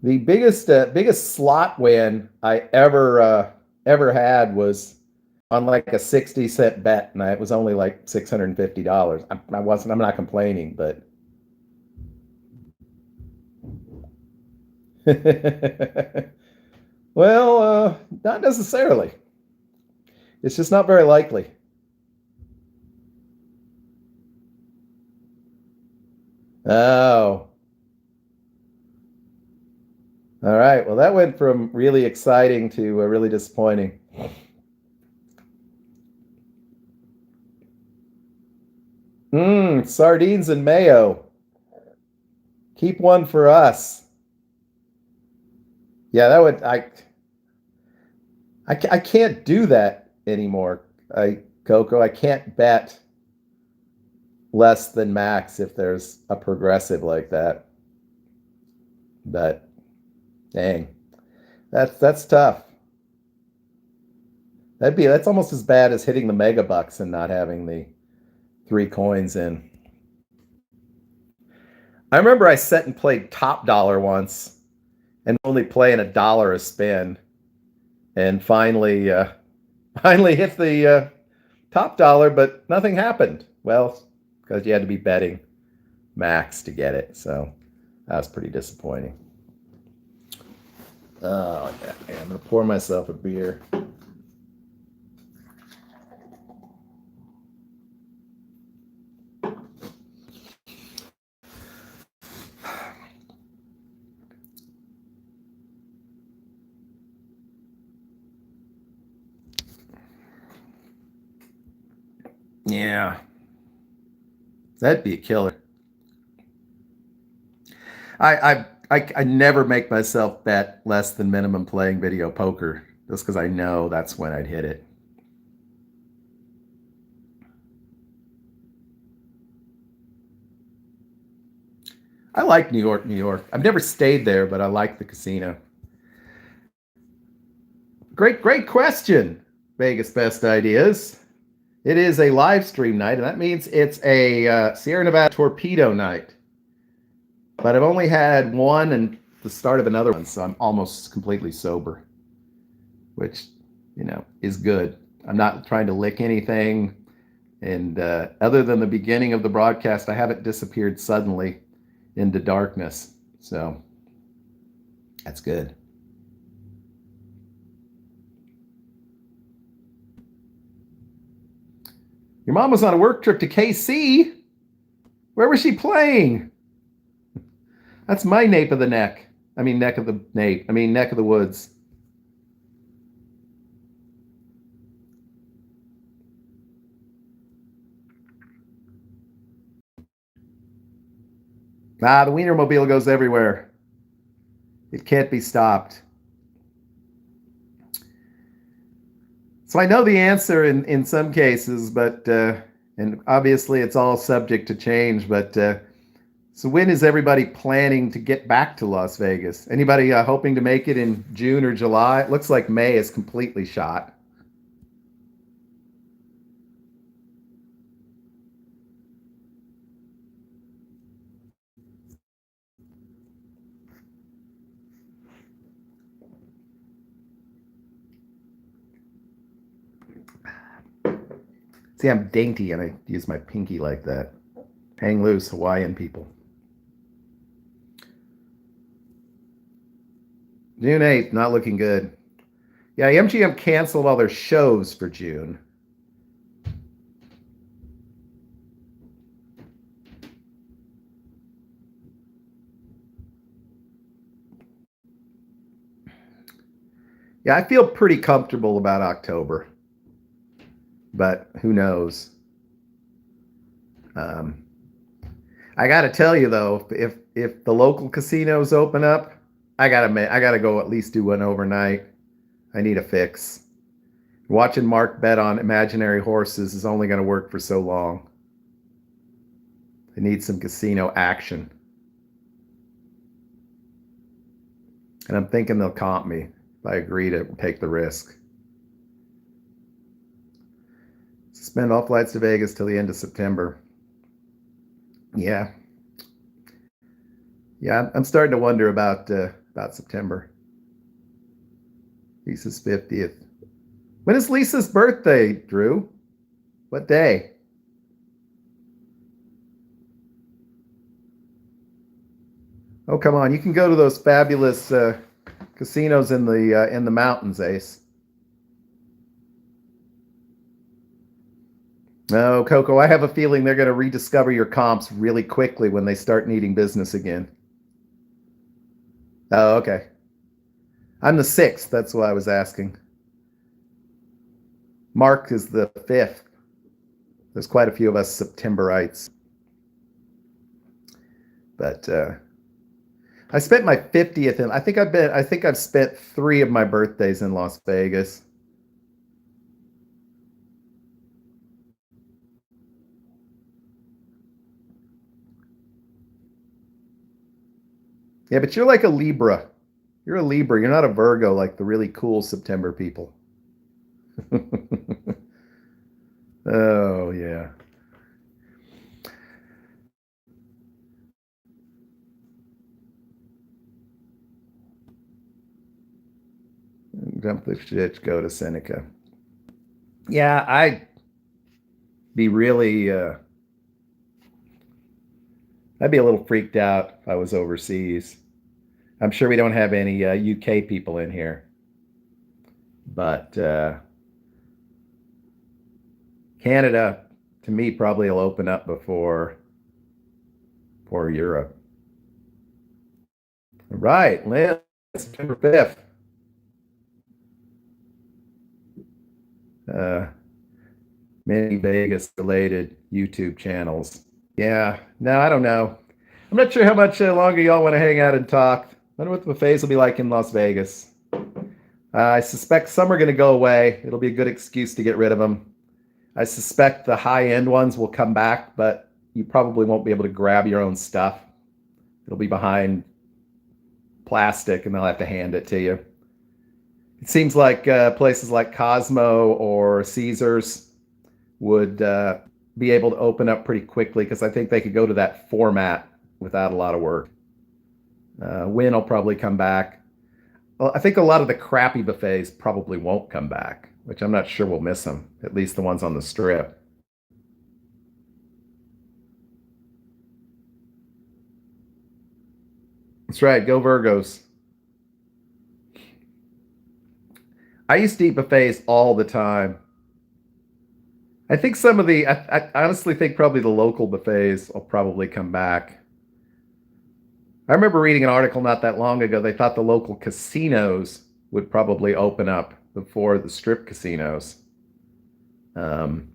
The biggest slot win I ever had was on like a 60-cent bet, and it was only like $650. I'm not complaining, but well, not necessarily. It's just not very likely. Oh, all right. Well, that went from really exciting to really disappointing. Sardines and mayo. Keep one for us. Yeah, that would I can't do that anymore. Coco, I can't bet less than max if there's a progressive like that. But dang, that's tough. That's almost as bad as hitting the mega bucks and not having the three coins in. I remember I sat and played Top Dollar once and only playing $1 a spin, and finally hit the top dollar, but nothing happened. Well, because you had to be betting max to get it, so that was pretty disappointing. Oh yeah, I'm gonna pour myself a beer. Yeah, that'd be a killer. I never make myself bet less than minimum playing video poker just because I know that's when I'd hit it. I like New York, New York. I've never stayed there, but I like the casino. Great question, Vegas Best Ideas. It is a live stream night, and that means it's a Sierra Nevada torpedo night. But I've only had one and the start of another one, so I'm almost completely sober, which, is good. I'm not trying to lick anything. And other than the beginning of the broadcast, I haven't disappeared suddenly into darkness. So that's good. Your mom was on a work trip to KC. Where was she playing? That's my nape of the neck. I mean, neck of the nape. I mean, neck of the woods. The Wienermobile goes everywhere. It can't be stopped. So I know the answer in some cases, but and obviously it's all subject to change. But so when is everybody planning to get back to Las Vegas? Anybody hoping to make it in June or July? It looks like May is completely shot. See, I'm dainty and I use my pinky like that. Hang loose, Hawaiian people. June 8th, not looking good. Yeah, MGM canceled all their shows for June. Yeah, I feel pretty comfortable about October, but who knows? Um, I got to tell you though, if the local casinos open up, I gotta go at least do one overnight. I need a fix. Watching Mark bet on imaginary horses is only going to work for so long. I need some casino action, and I'm thinking they'll comp me if I agree to take the risk. Suspend all flights to Vegas till the end of September. Yeah, yeah, I'm starting to wonder about September. Lisa's 50th. When is Lisa's birthday, Drew? What day? Oh, come on! You can go to those fabulous casinos in the mountains, Ace. No, Coco, I have a feeling they're going to rediscover your comps really quickly when they start needing business again. Oh, okay. I'm the sixth. That's why I was asking. Mark is the fifth. There's quite a few of us Septemberites. But I spent my 50th and I think I've spent 3 of my birthdays in Las Vegas. Yeah, but you're like a Libra. You're a Libra. You're not a Virgo like the really cool September people. Oh, yeah. Dump the shit, go to Seneca. Yeah, be really, I'd be a little freaked out if I was overseas. I'm sure we don't have any UK people in here, but Canada, to me, probably will open up before Europe. Right, Lynn, September 5th. Uh, Many Vegas related YouTube channels. Yeah, no, I don't know. I'm not sure how much longer y'all want to hang out and talk. I wonder what the buffets will be like in Las Vegas. I suspect some are going to go away. It'll be a good excuse to get rid of them. I suspect the high end ones will come back, but you probably won't be able to grab your own stuff. It'll be behind plastic and they'll have to hand it to you. It seems like places like Cosmo or Caesars would be able to open up pretty quickly because I think they could go to that format without a lot of work. Wynn will probably come back. Well, I think a lot of the crappy buffets probably won't come back, which I'm not sure we'll miss them, at least the ones on the strip. That's right. Go Virgos. I used to eat buffets all the time. I think some of the, I honestly think probably the local buffets will probably come back. I remember reading an article not that long ago. They thought the local casinos would probably open up before the strip casinos. Um,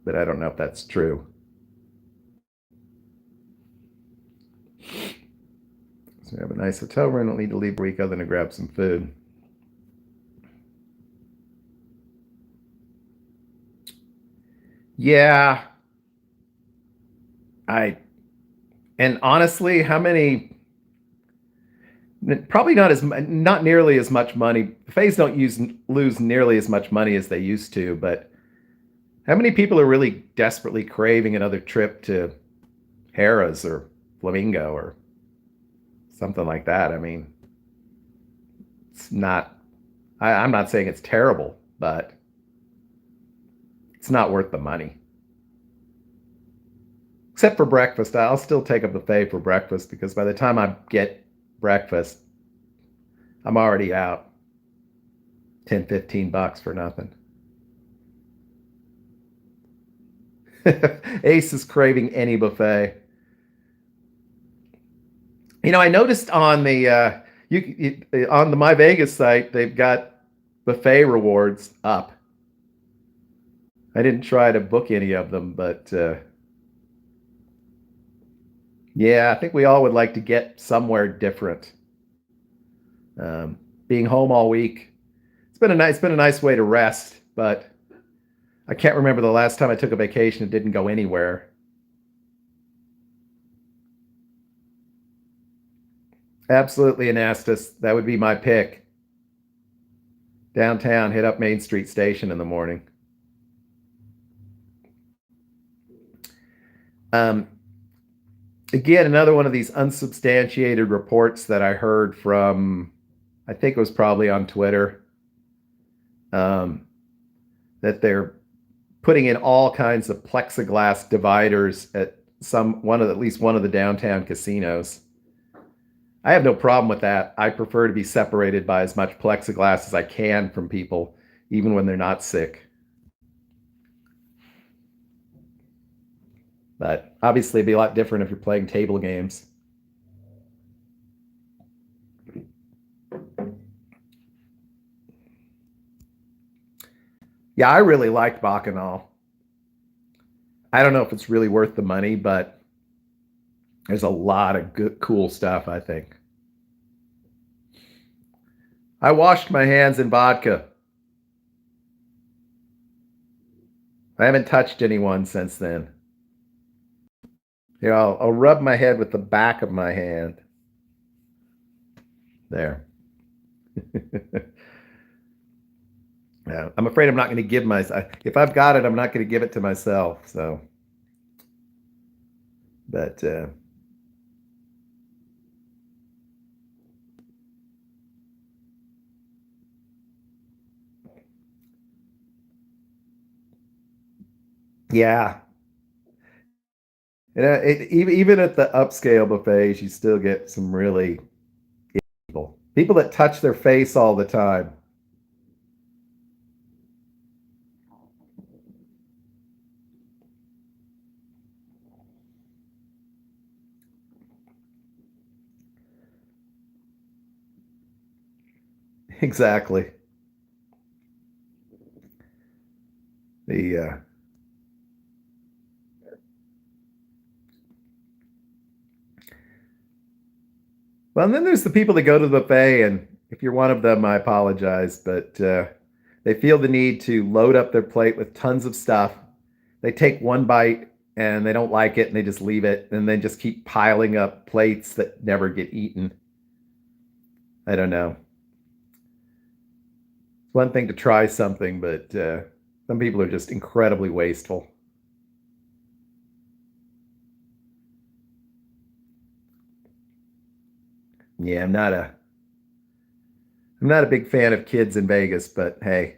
but I don't know if that's true. So we have a nice hotel room. Don't need to leave a week other than to grab some food. Yeah, I and honestly, how many? Probably not nearly as much money. Buffets don't lose nearly as much money as they used to. But how many people are really desperately craving another trip to Harrah's or Flamingo or something like that? I mean, it's not. I'm not saying it's terrible, but it's not worth the money. Except for breakfast, I'll still take a buffet for breakfast because by the time I get breakfast, I'm already out 10, $15 for nothing. Ace is craving any buffet. I noticed on the on the My Vegas site they've got buffet rewards up. I didn't try to book any of them, but yeah, I think we all would like to get somewhere different. Being home all week, it's been a nice way to rest, but I can't remember the last time I took a vacation and didn't go anywhere. Absolutely, Anastas. That would be my pick. Downtown, hit up Main Street Station in the morning. Um, Again, another one of these unsubstantiated reports that I heard from, I think it was probably on Twitter, um, that they're putting in all kinds of plexiglass dividers at at least one of the downtown casinos. I have no problem with that. I prefer to be separated by as much plexiglass as I can from people, even when they're not sick. But obviously, it'd be a lot different if you're playing table games. Yeah, I really liked Bacchanal. I don't know if it's really worth the money, but there's a lot of good, cool stuff, I think. I washed my hands in vodka. I haven't touched anyone since then. Here, I'll rub my head with the back of my hand. There. Yeah, I'm afraid I'm not going to give myself. If I've got it, I'm not going to give it to myself. So, but yeah, even at the upscale buffets, you still get some really people that touch their face all the time. Exactly. The Well, and then there's the people that go to the buffet, and if you're one of them, I apologize, but they feel the need to load up their plate with tons of stuff. They take one bite and they don't like it, and they just leave it, and then just keep piling up plates that never get eaten. I don't know. It's one thing to try something, but some people are just incredibly wasteful. Yeah, I'm not a big fan of kids in Vegas, but hey,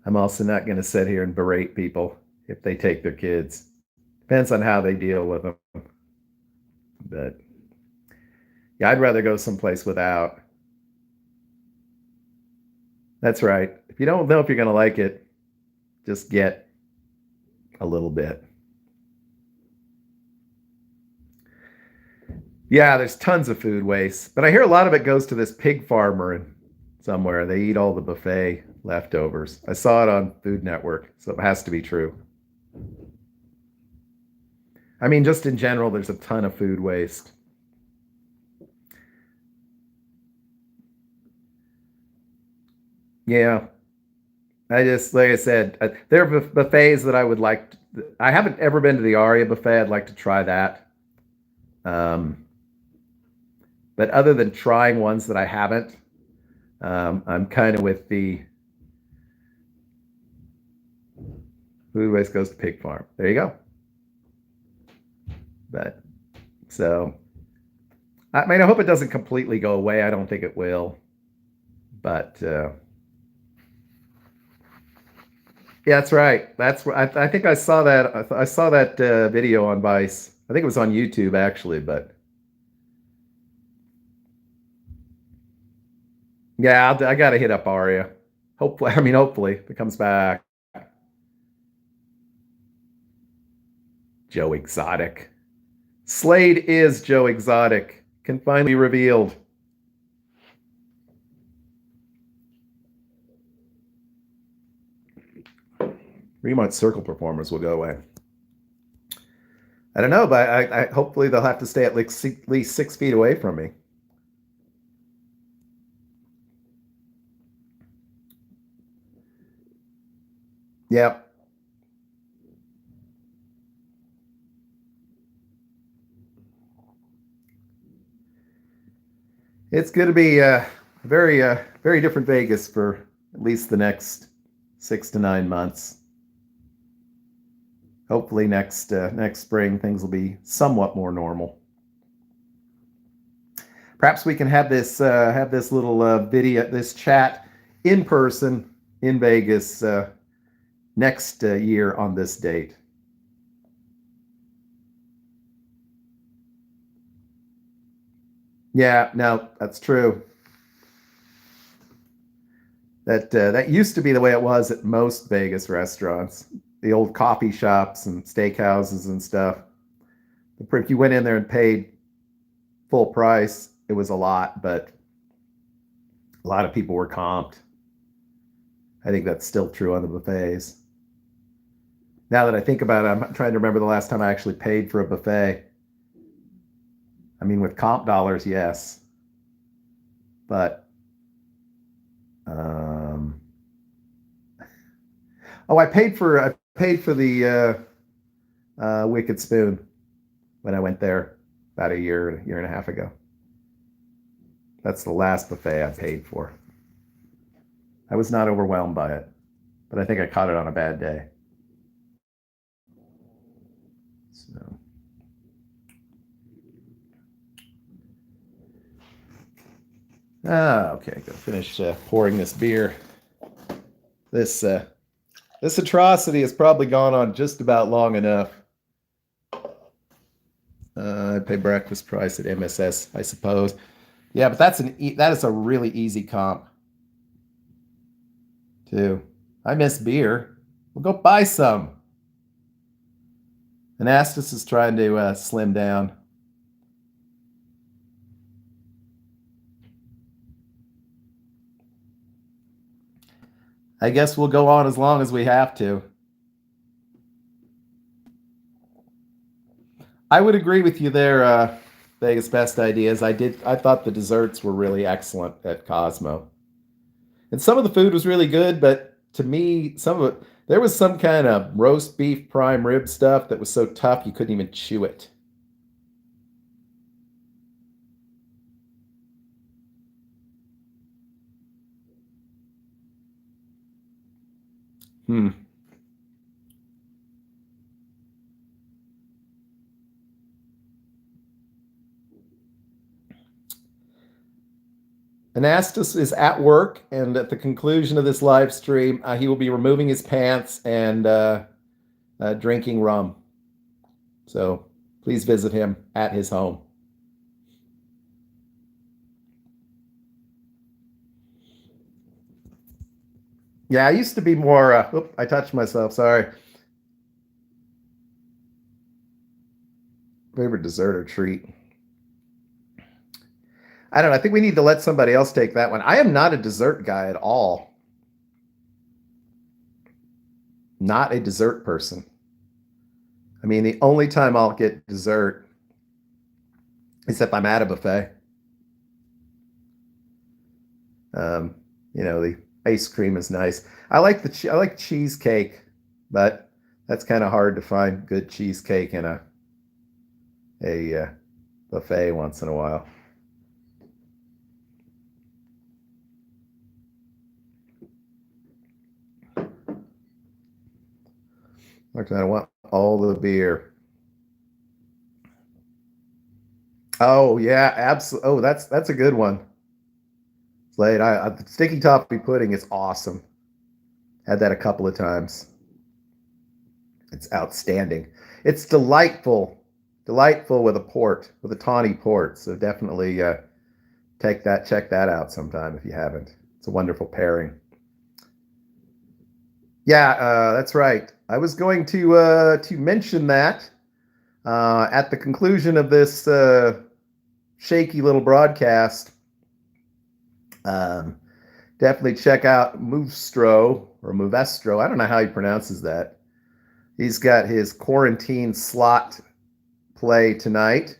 I'm also not going to sit here and berate people if they take their kids. Depends on how they deal with them. But yeah, I'd rather go someplace without. That's right. If you don't know if you're going to like it, just get a little bit. Yeah, there's tons of food waste, but I hear a lot of it goes to this pig farmer and somewhere. They eat all the buffet leftovers. I saw it on Food Network, so it has to be true. I mean, just in general, there's a ton of food waste. Yeah, I just, like I said, there are buffets that I would like. I haven't ever been to the Aria buffet. I'd like to try that. Um, but other than trying ones that I haven't, I'm kind of with the food waste goes to pig farm. There you go. But so, I mean, I hope it doesn't completely go away. I don't think it will. But yeah, that's right. That's what I think I saw that. I saw that video on Vice. I think it was on YouTube actually. But yeah, I got to hit up Aria. Hopefully, I mean, hopefully it comes back. Joe Exotic. Slade is Joe Exotic. Can finally be revealed. Fremont Circle performers will go away. I don't know, but hopefully they'll have to stay at least 6 feet away from me. Yep. It's going to be very different Vegas for at least the next 6 to 9 months. Hopefully next spring things will be somewhat more normal. Perhaps we can have this little video, this chat in person in Vegas next year on this date. Yeah, no, that's true. That used to be the way it was at most Vegas restaurants, the old coffee shops and steakhouses and stuff. If you went in there and paid full price, it was a lot, but a lot of people were comped. I think that's still true on the buffets. Now that I think about it, I'm trying to remember the last time I actually paid for a buffet. I mean, with comp dollars, yes, but um, oh, I paid for the Wicked Spoon when I went there about a year and a half ago. That's the last buffet I paid for. I was not overwhelmed by it, but I think I caught it on a bad day. So, okay, go finish pouring this beer. This this atrocity has probably gone on just about long enough. I pay breakfast price at MSS, I suppose. Yeah, but that is a really easy comp too. I miss beer. We'll go buy some. Anastas is trying to slim down. I guess we'll go on as long as we have to. I would agree with you there, Vegas Best Ideas. I thought the desserts were really excellent at Cosmo. And some of the food was really good, but to me, some of it, there was some kind of roast beef prime rib stuff that was so tough you couldn't even chew it. Hmm. Anastas is at work, and at the conclusion of this live stream, he will be removing his pants and drinking rum. So please visit him at his home. Yeah, I used to be more. I touched myself. Sorry. Favorite dessert or treat? I don't know. I think we need to let somebody else take that one. I am not a dessert guy at all. Not a dessert person. I mean, the only time I'll get dessert is if I'm at a buffet. The ice cream is nice. I like cheesecake, but that's kind of hard to find good cheesecake in a buffet once in a while. Okay, I want all the beer. Oh yeah, absolutely. Oh, that's a good one. Slade, the sticky toffee pudding is awesome. Had that a couple of times. It's outstanding. It's delightful with a tawny port. So definitely check that out sometime if you haven't. It's a wonderful pairing. Yeah, that's right. I was going to mention that at the conclusion of this shaky little broadcast. Definitely check out Movestro or Movestro. I don't know how he pronounces that. He's got his quarantine slot play tonight.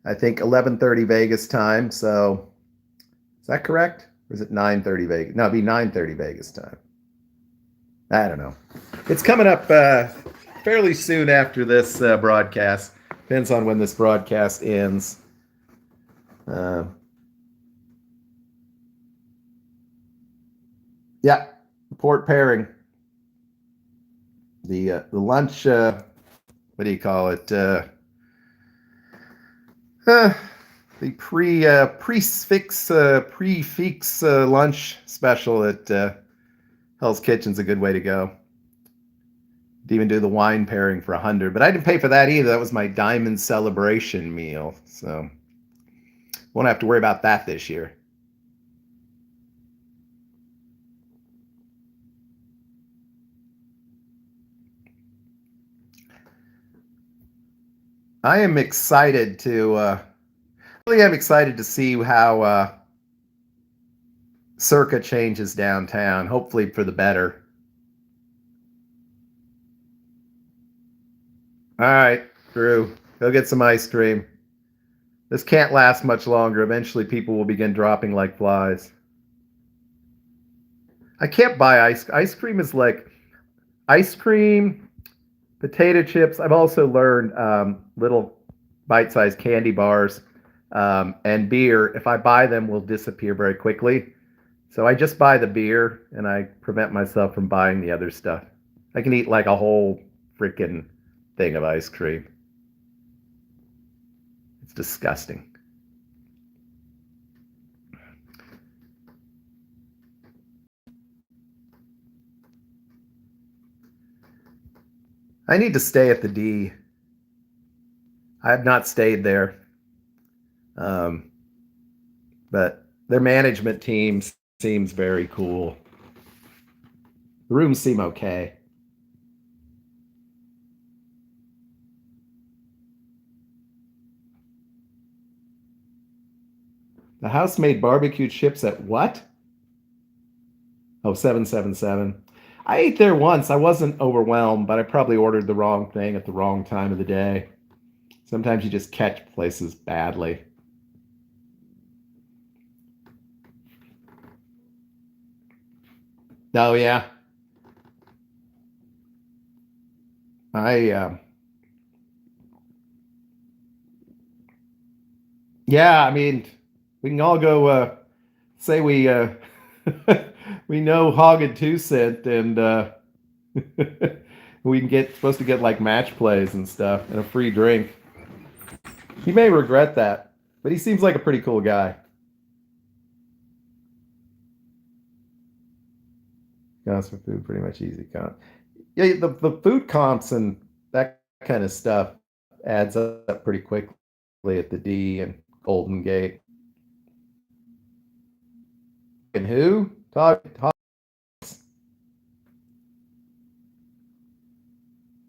I think 11:30 Vegas time. So is that correct? Or is it 9:30 Vegas? No, it'd be 9:30 Vegas time. I don't know. It's coming up fairly soon after this broadcast. Depends on when this broadcast ends. Yeah, port pairing. The lunch. What do you call it? The prefix lunch special at Hell's Kitchen's a good way to go. To even do the wine pairing for $100, but I didn't pay for that either. That was my diamond celebration meal, so won't have to worry about that this year. I am excited to really am excited to see how Circa changes downtown, hopefully for the better. All right, Drew, go get some ice cream. This can't last much longer. Eventually, people will begin dropping like flies. I can't buy ice cream. Is like ice cream, potato chips. I've also learned little bite-sized candy bars and beer. If I buy them, will disappear very quickly. So I just buy the beer and I prevent myself from buying the other stuff. I can eat like a whole freaking thing of ice cream. It's disgusting. I need to stay at the D. I have not stayed there. But their management team seems very cool. The rooms seem okay. The house made barbecue chips at what? Oh, 777. I ate there once. I wasn't overwhelmed, but I probably ordered the wrong thing at the wrong time of the day. Sometimes you just catch places badly. Oh yeah. I yeah, I mean, we can all go say we know Hog and 2 Cent and we can get supposed to get like match plays and stuff and a free drink. He may regret that, but he seems like a pretty cool guy. Costs for food, pretty much easy comp. Yeah, the food comps and that kind of stuff adds up pretty quickly at the D and Golden Gate. And who? Todd.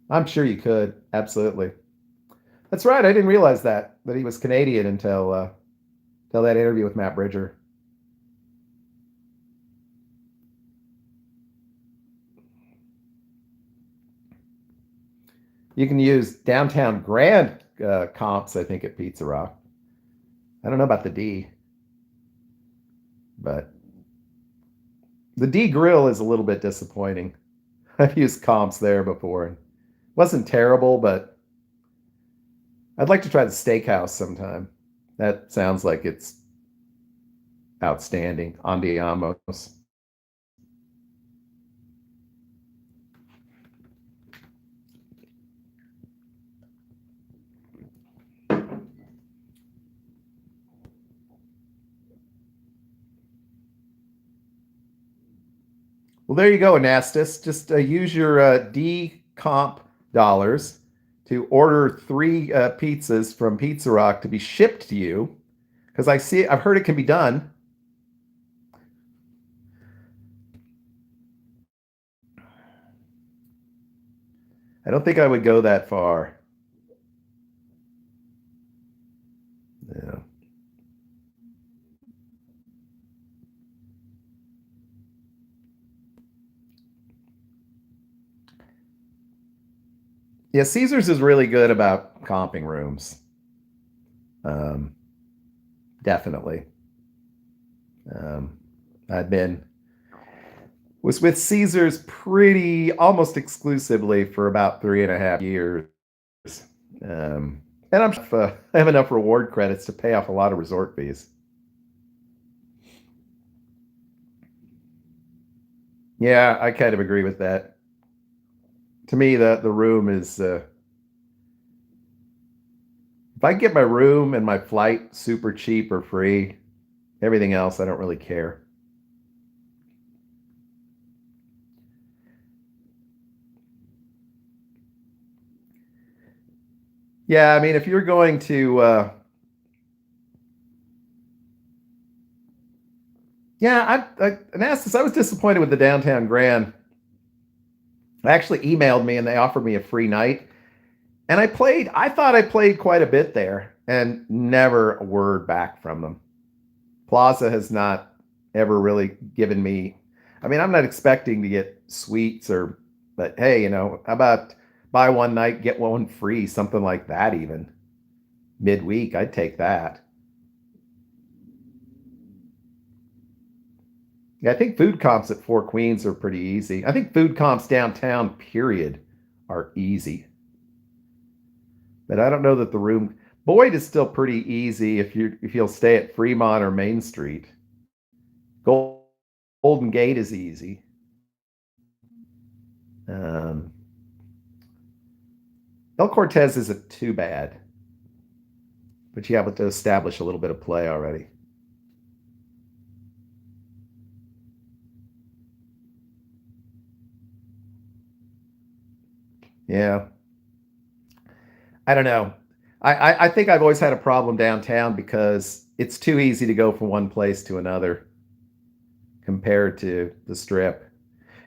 I'm sure you could. Absolutely. That's right. I didn't realize that he was Canadian until that interview with Matt Bridger. You can use downtown Grand comps, I think, at Pizza Rock. I don't know about the D, but the D Grill is a little bit disappointing. I've used comps there before. And wasn't terrible, but I'd like to try the steakhouse sometime. That sounds like it's outstanding. Andiamos. Well, there you go, Anastas. Just use your D comp dollars to order 3 pizzas from Pizza Rock to be shipped to you. Because I've heard it can be done. I don't think I would go that far. Yeah. Yeah, Caesars is really good about comping rooms. Um, definitely. Um, I've been was with Caesars pretty almost exclusively for about 3.5 years. And I have enough reward credits to pay off a lot of resort fees. Yeah, I kind of agree with that. To me, the room is if I get my room and my flight super cheap or free, everything else I don't really care. Yeah, I mean, if you're going to, yeah, Anastas, I was disappointed with the Downtown Grand. They actually emailed me and they offered me a free night. And I thought I played quite a bit there and never a word back from them. Plaza has not ever really given me, I mean, I'm not expecting to get suites but hey, how about buy one night, get one free, something like that even. Midweek, I'd take that. Yeah, I think food comps at Four Queens are pretty easy. I think food comps downtown, period, are easy. But I don't know that the room Boyd is still pretty easy if you'll stay at Fremont or Main Street. Golden Gate is easy. Um, El Cortez isn't too bad, but you have to establish a little bit of play already. Yeah, I don't know. I think I've always had a problem downtown because it's too easy to go from one place to another compared to the Strip.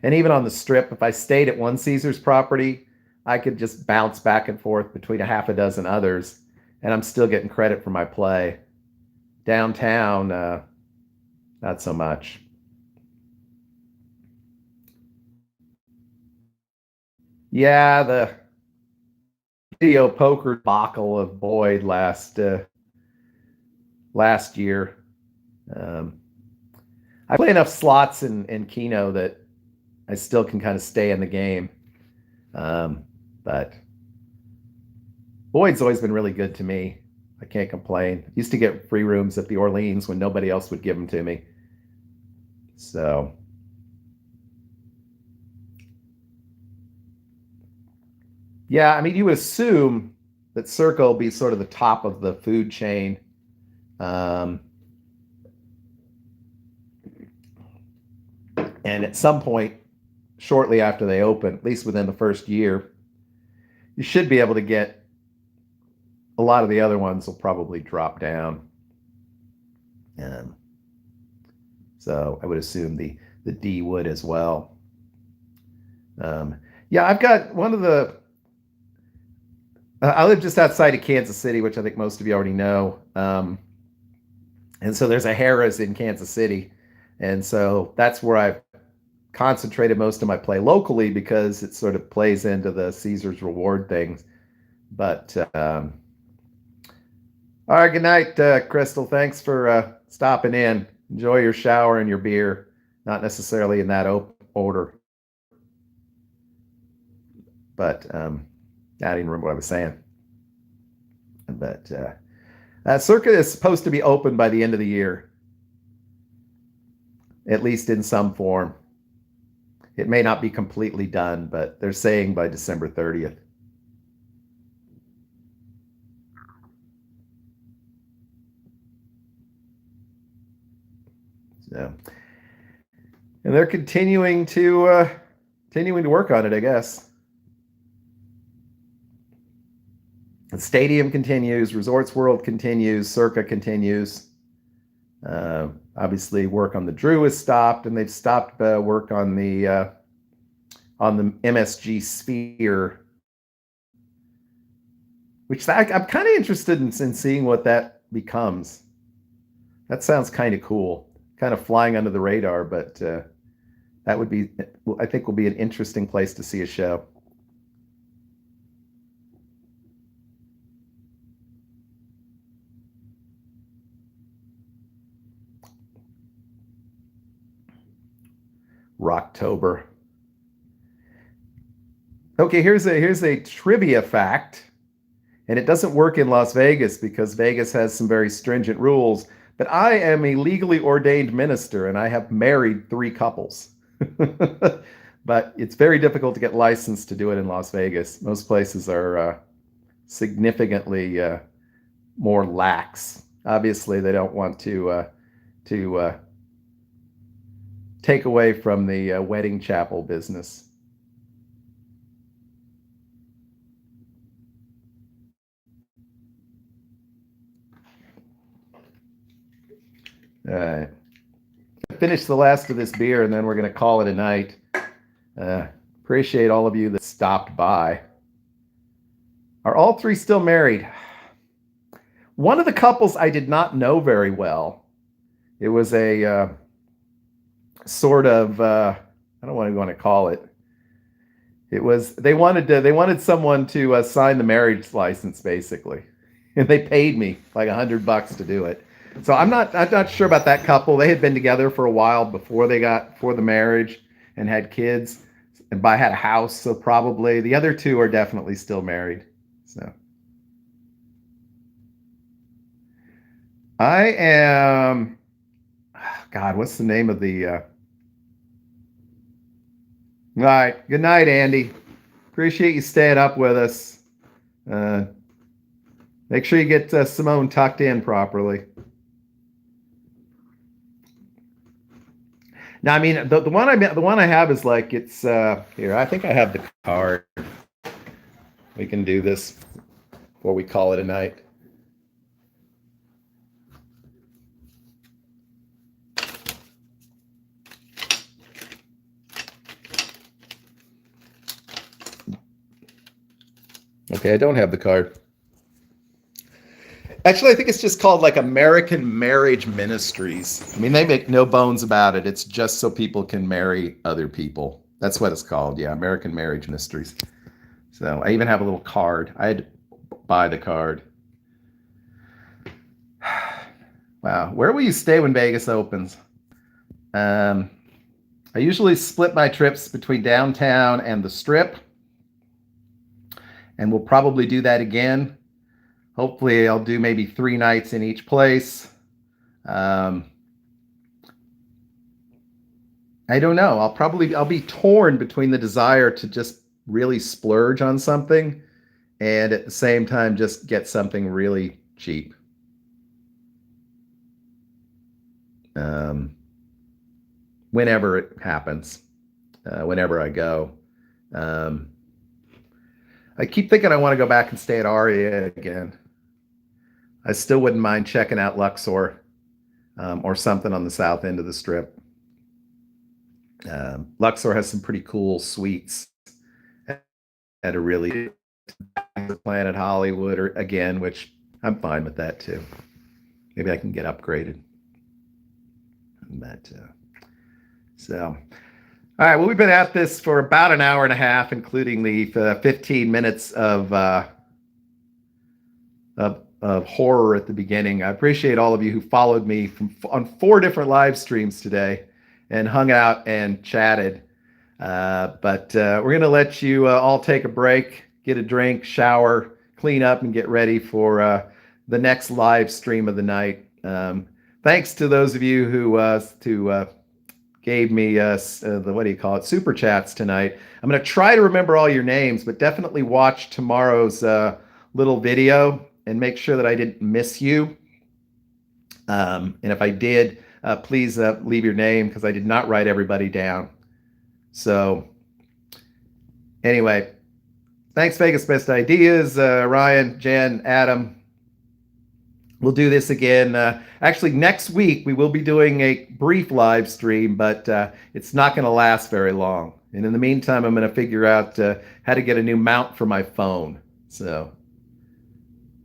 And even on the Strip, if I stayed at one Caesar's property, I could just bounce back and forth between a half a dozen others, and I'm still getting credit for my play. Downtown, not so much. Yeah, the video poker debacle of Boyd last year. Um, I play enough slots in Keno that I still can kind of stay in the game. But Boyd's always been really good to me. I can't complain. Used to get free rooms at the Orleans when nobody else would give them to me. So, yeah, I mean, you would assume that Circa will be sort of the top of the food chain. Um, and at some point, shortly after they open, at least within the first year, you should be able to get a lot of the other ones will probably drop down. Um, so I would assume the D would as well. Yeah, I've got one of the. I live just outside of Kansas City, which I think most of you already know. And so there's a Harrah's in Kansas City, and so that's where I've concentrated most of my play locally because it sort of plays into the Caesar's reward things. But all right, good night, Crystal. Thanks for stopping in. Enjoy your shower and your beer. Not necessarily in that order, but I didn't remember what I was saying. But Circuit is supposed to be open by the end of the year, at least in some form. It may not be completely done, but they're saying by December 30th. So, and they're continuing to work on it, I guess. The stadium continues, Resorts World continues, Circa continues. Obviously, work on the Drew has stopped, and they've stopped work on the MSG Sphere, which I'm kind of interested in seeing what that becomes. That sounds kind of cool, kind of flying under the radar, but that would be, I think, will be an interesting place to see a show. Rocktober. Okay, here's a trivia fact, and it doesn't work in Las Vegas because Vegas has some very stringent rules. But I am a legally ordained minister, and I have married 3 couples. But it's very difficult to get licensed to do it in Las Vegas. Most places are significantly more lax. Obviously, they don't want to take away from the wedding chapel business. All right. Finish the last of this beer, and then we're going to call it a night. Appreciate all of you that stopped by. Are all 3 still married? One of the couples I did not know very well. It was a sort of I don't know what you want to call it. It was they wanted someone to sign the marriage license basically, and they paid me like $100 to do it. So I'm not sure about that couple. They had been together for a while before the marriage and had kids, and had a house. So probably the other 2 are definitely still married. So I am. God, what's the name of the? All right. Good night, Andy. Appreciate you staying up with us. Make sure you get Simone tucked in properly. Now, I mean, the one I have is like it's here. I think I have the card. We can do this before we call it a night. Okay, I don't have the card. Actually, I think it's just called like American Marriage Ministries. I mean, they make no bones about it. It's just so people can marry other people. That's what it's called. Yeah, American Marriage Ministries. So I even have a little card. I had to buy the card. Wow. Where will you stay when Vegas opens? I usually split my trips between downtown and the Strip, and we'll probably do that again. Hopefully, I'll do maybe 3 nights in each place. I don't know. I'll be torn between the desire to just really splurge on something and at the same time just get something really cheap. Whenever it happens. whenever I go. Um, I keep thinking I want to go back and stay at Aria again. I still wouldn't mind checking out Luxor, or something on the south end of the strip. Luxor has some pretty cool suites at a really Planet Hollywood or again, which I'm fine with that too. Maybe I can get upgraded. But so, all right. Well, we've been at this for about an hour and a half, including the 15 minutes of horror at the beginning. I appreciate all of you who followed me on 4 different live streams today and hung out and chatted. But we're going to let you all take a break, get a drink, shower, clean up, and get ready for the next live stream of the night. Thanks to those of you who gave me the, what do you call it, super chats tonight. I'm going to try to remember all your names, but definitely watch tomorrow's little video and make sure that I didn't miss you. And if I did, please leave your name, because I did not write everybody down. So anyway, thanks, Vegas Best Ideas, Ryan, Jen, Adam. We'll do this again. Actually, next week we will be doing a brief live stream, but it's not going to last very long. And in the meantime, I'm going to figure out how to get a new mount for my phone. So,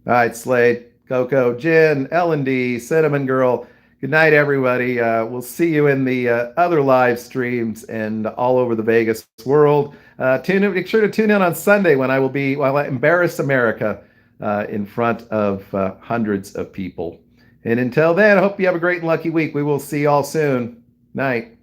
all right, Slade, Coco, Jen, L&D, Cinnamon Girl. Good night, everybody. We'll see you in the other live streams and all over the Vegas world. Make sure to tune in on Sunday when I embarrass America in front of hundreds of people. And until then, I hope you have a great and lucky week. We will see you all soon. Night.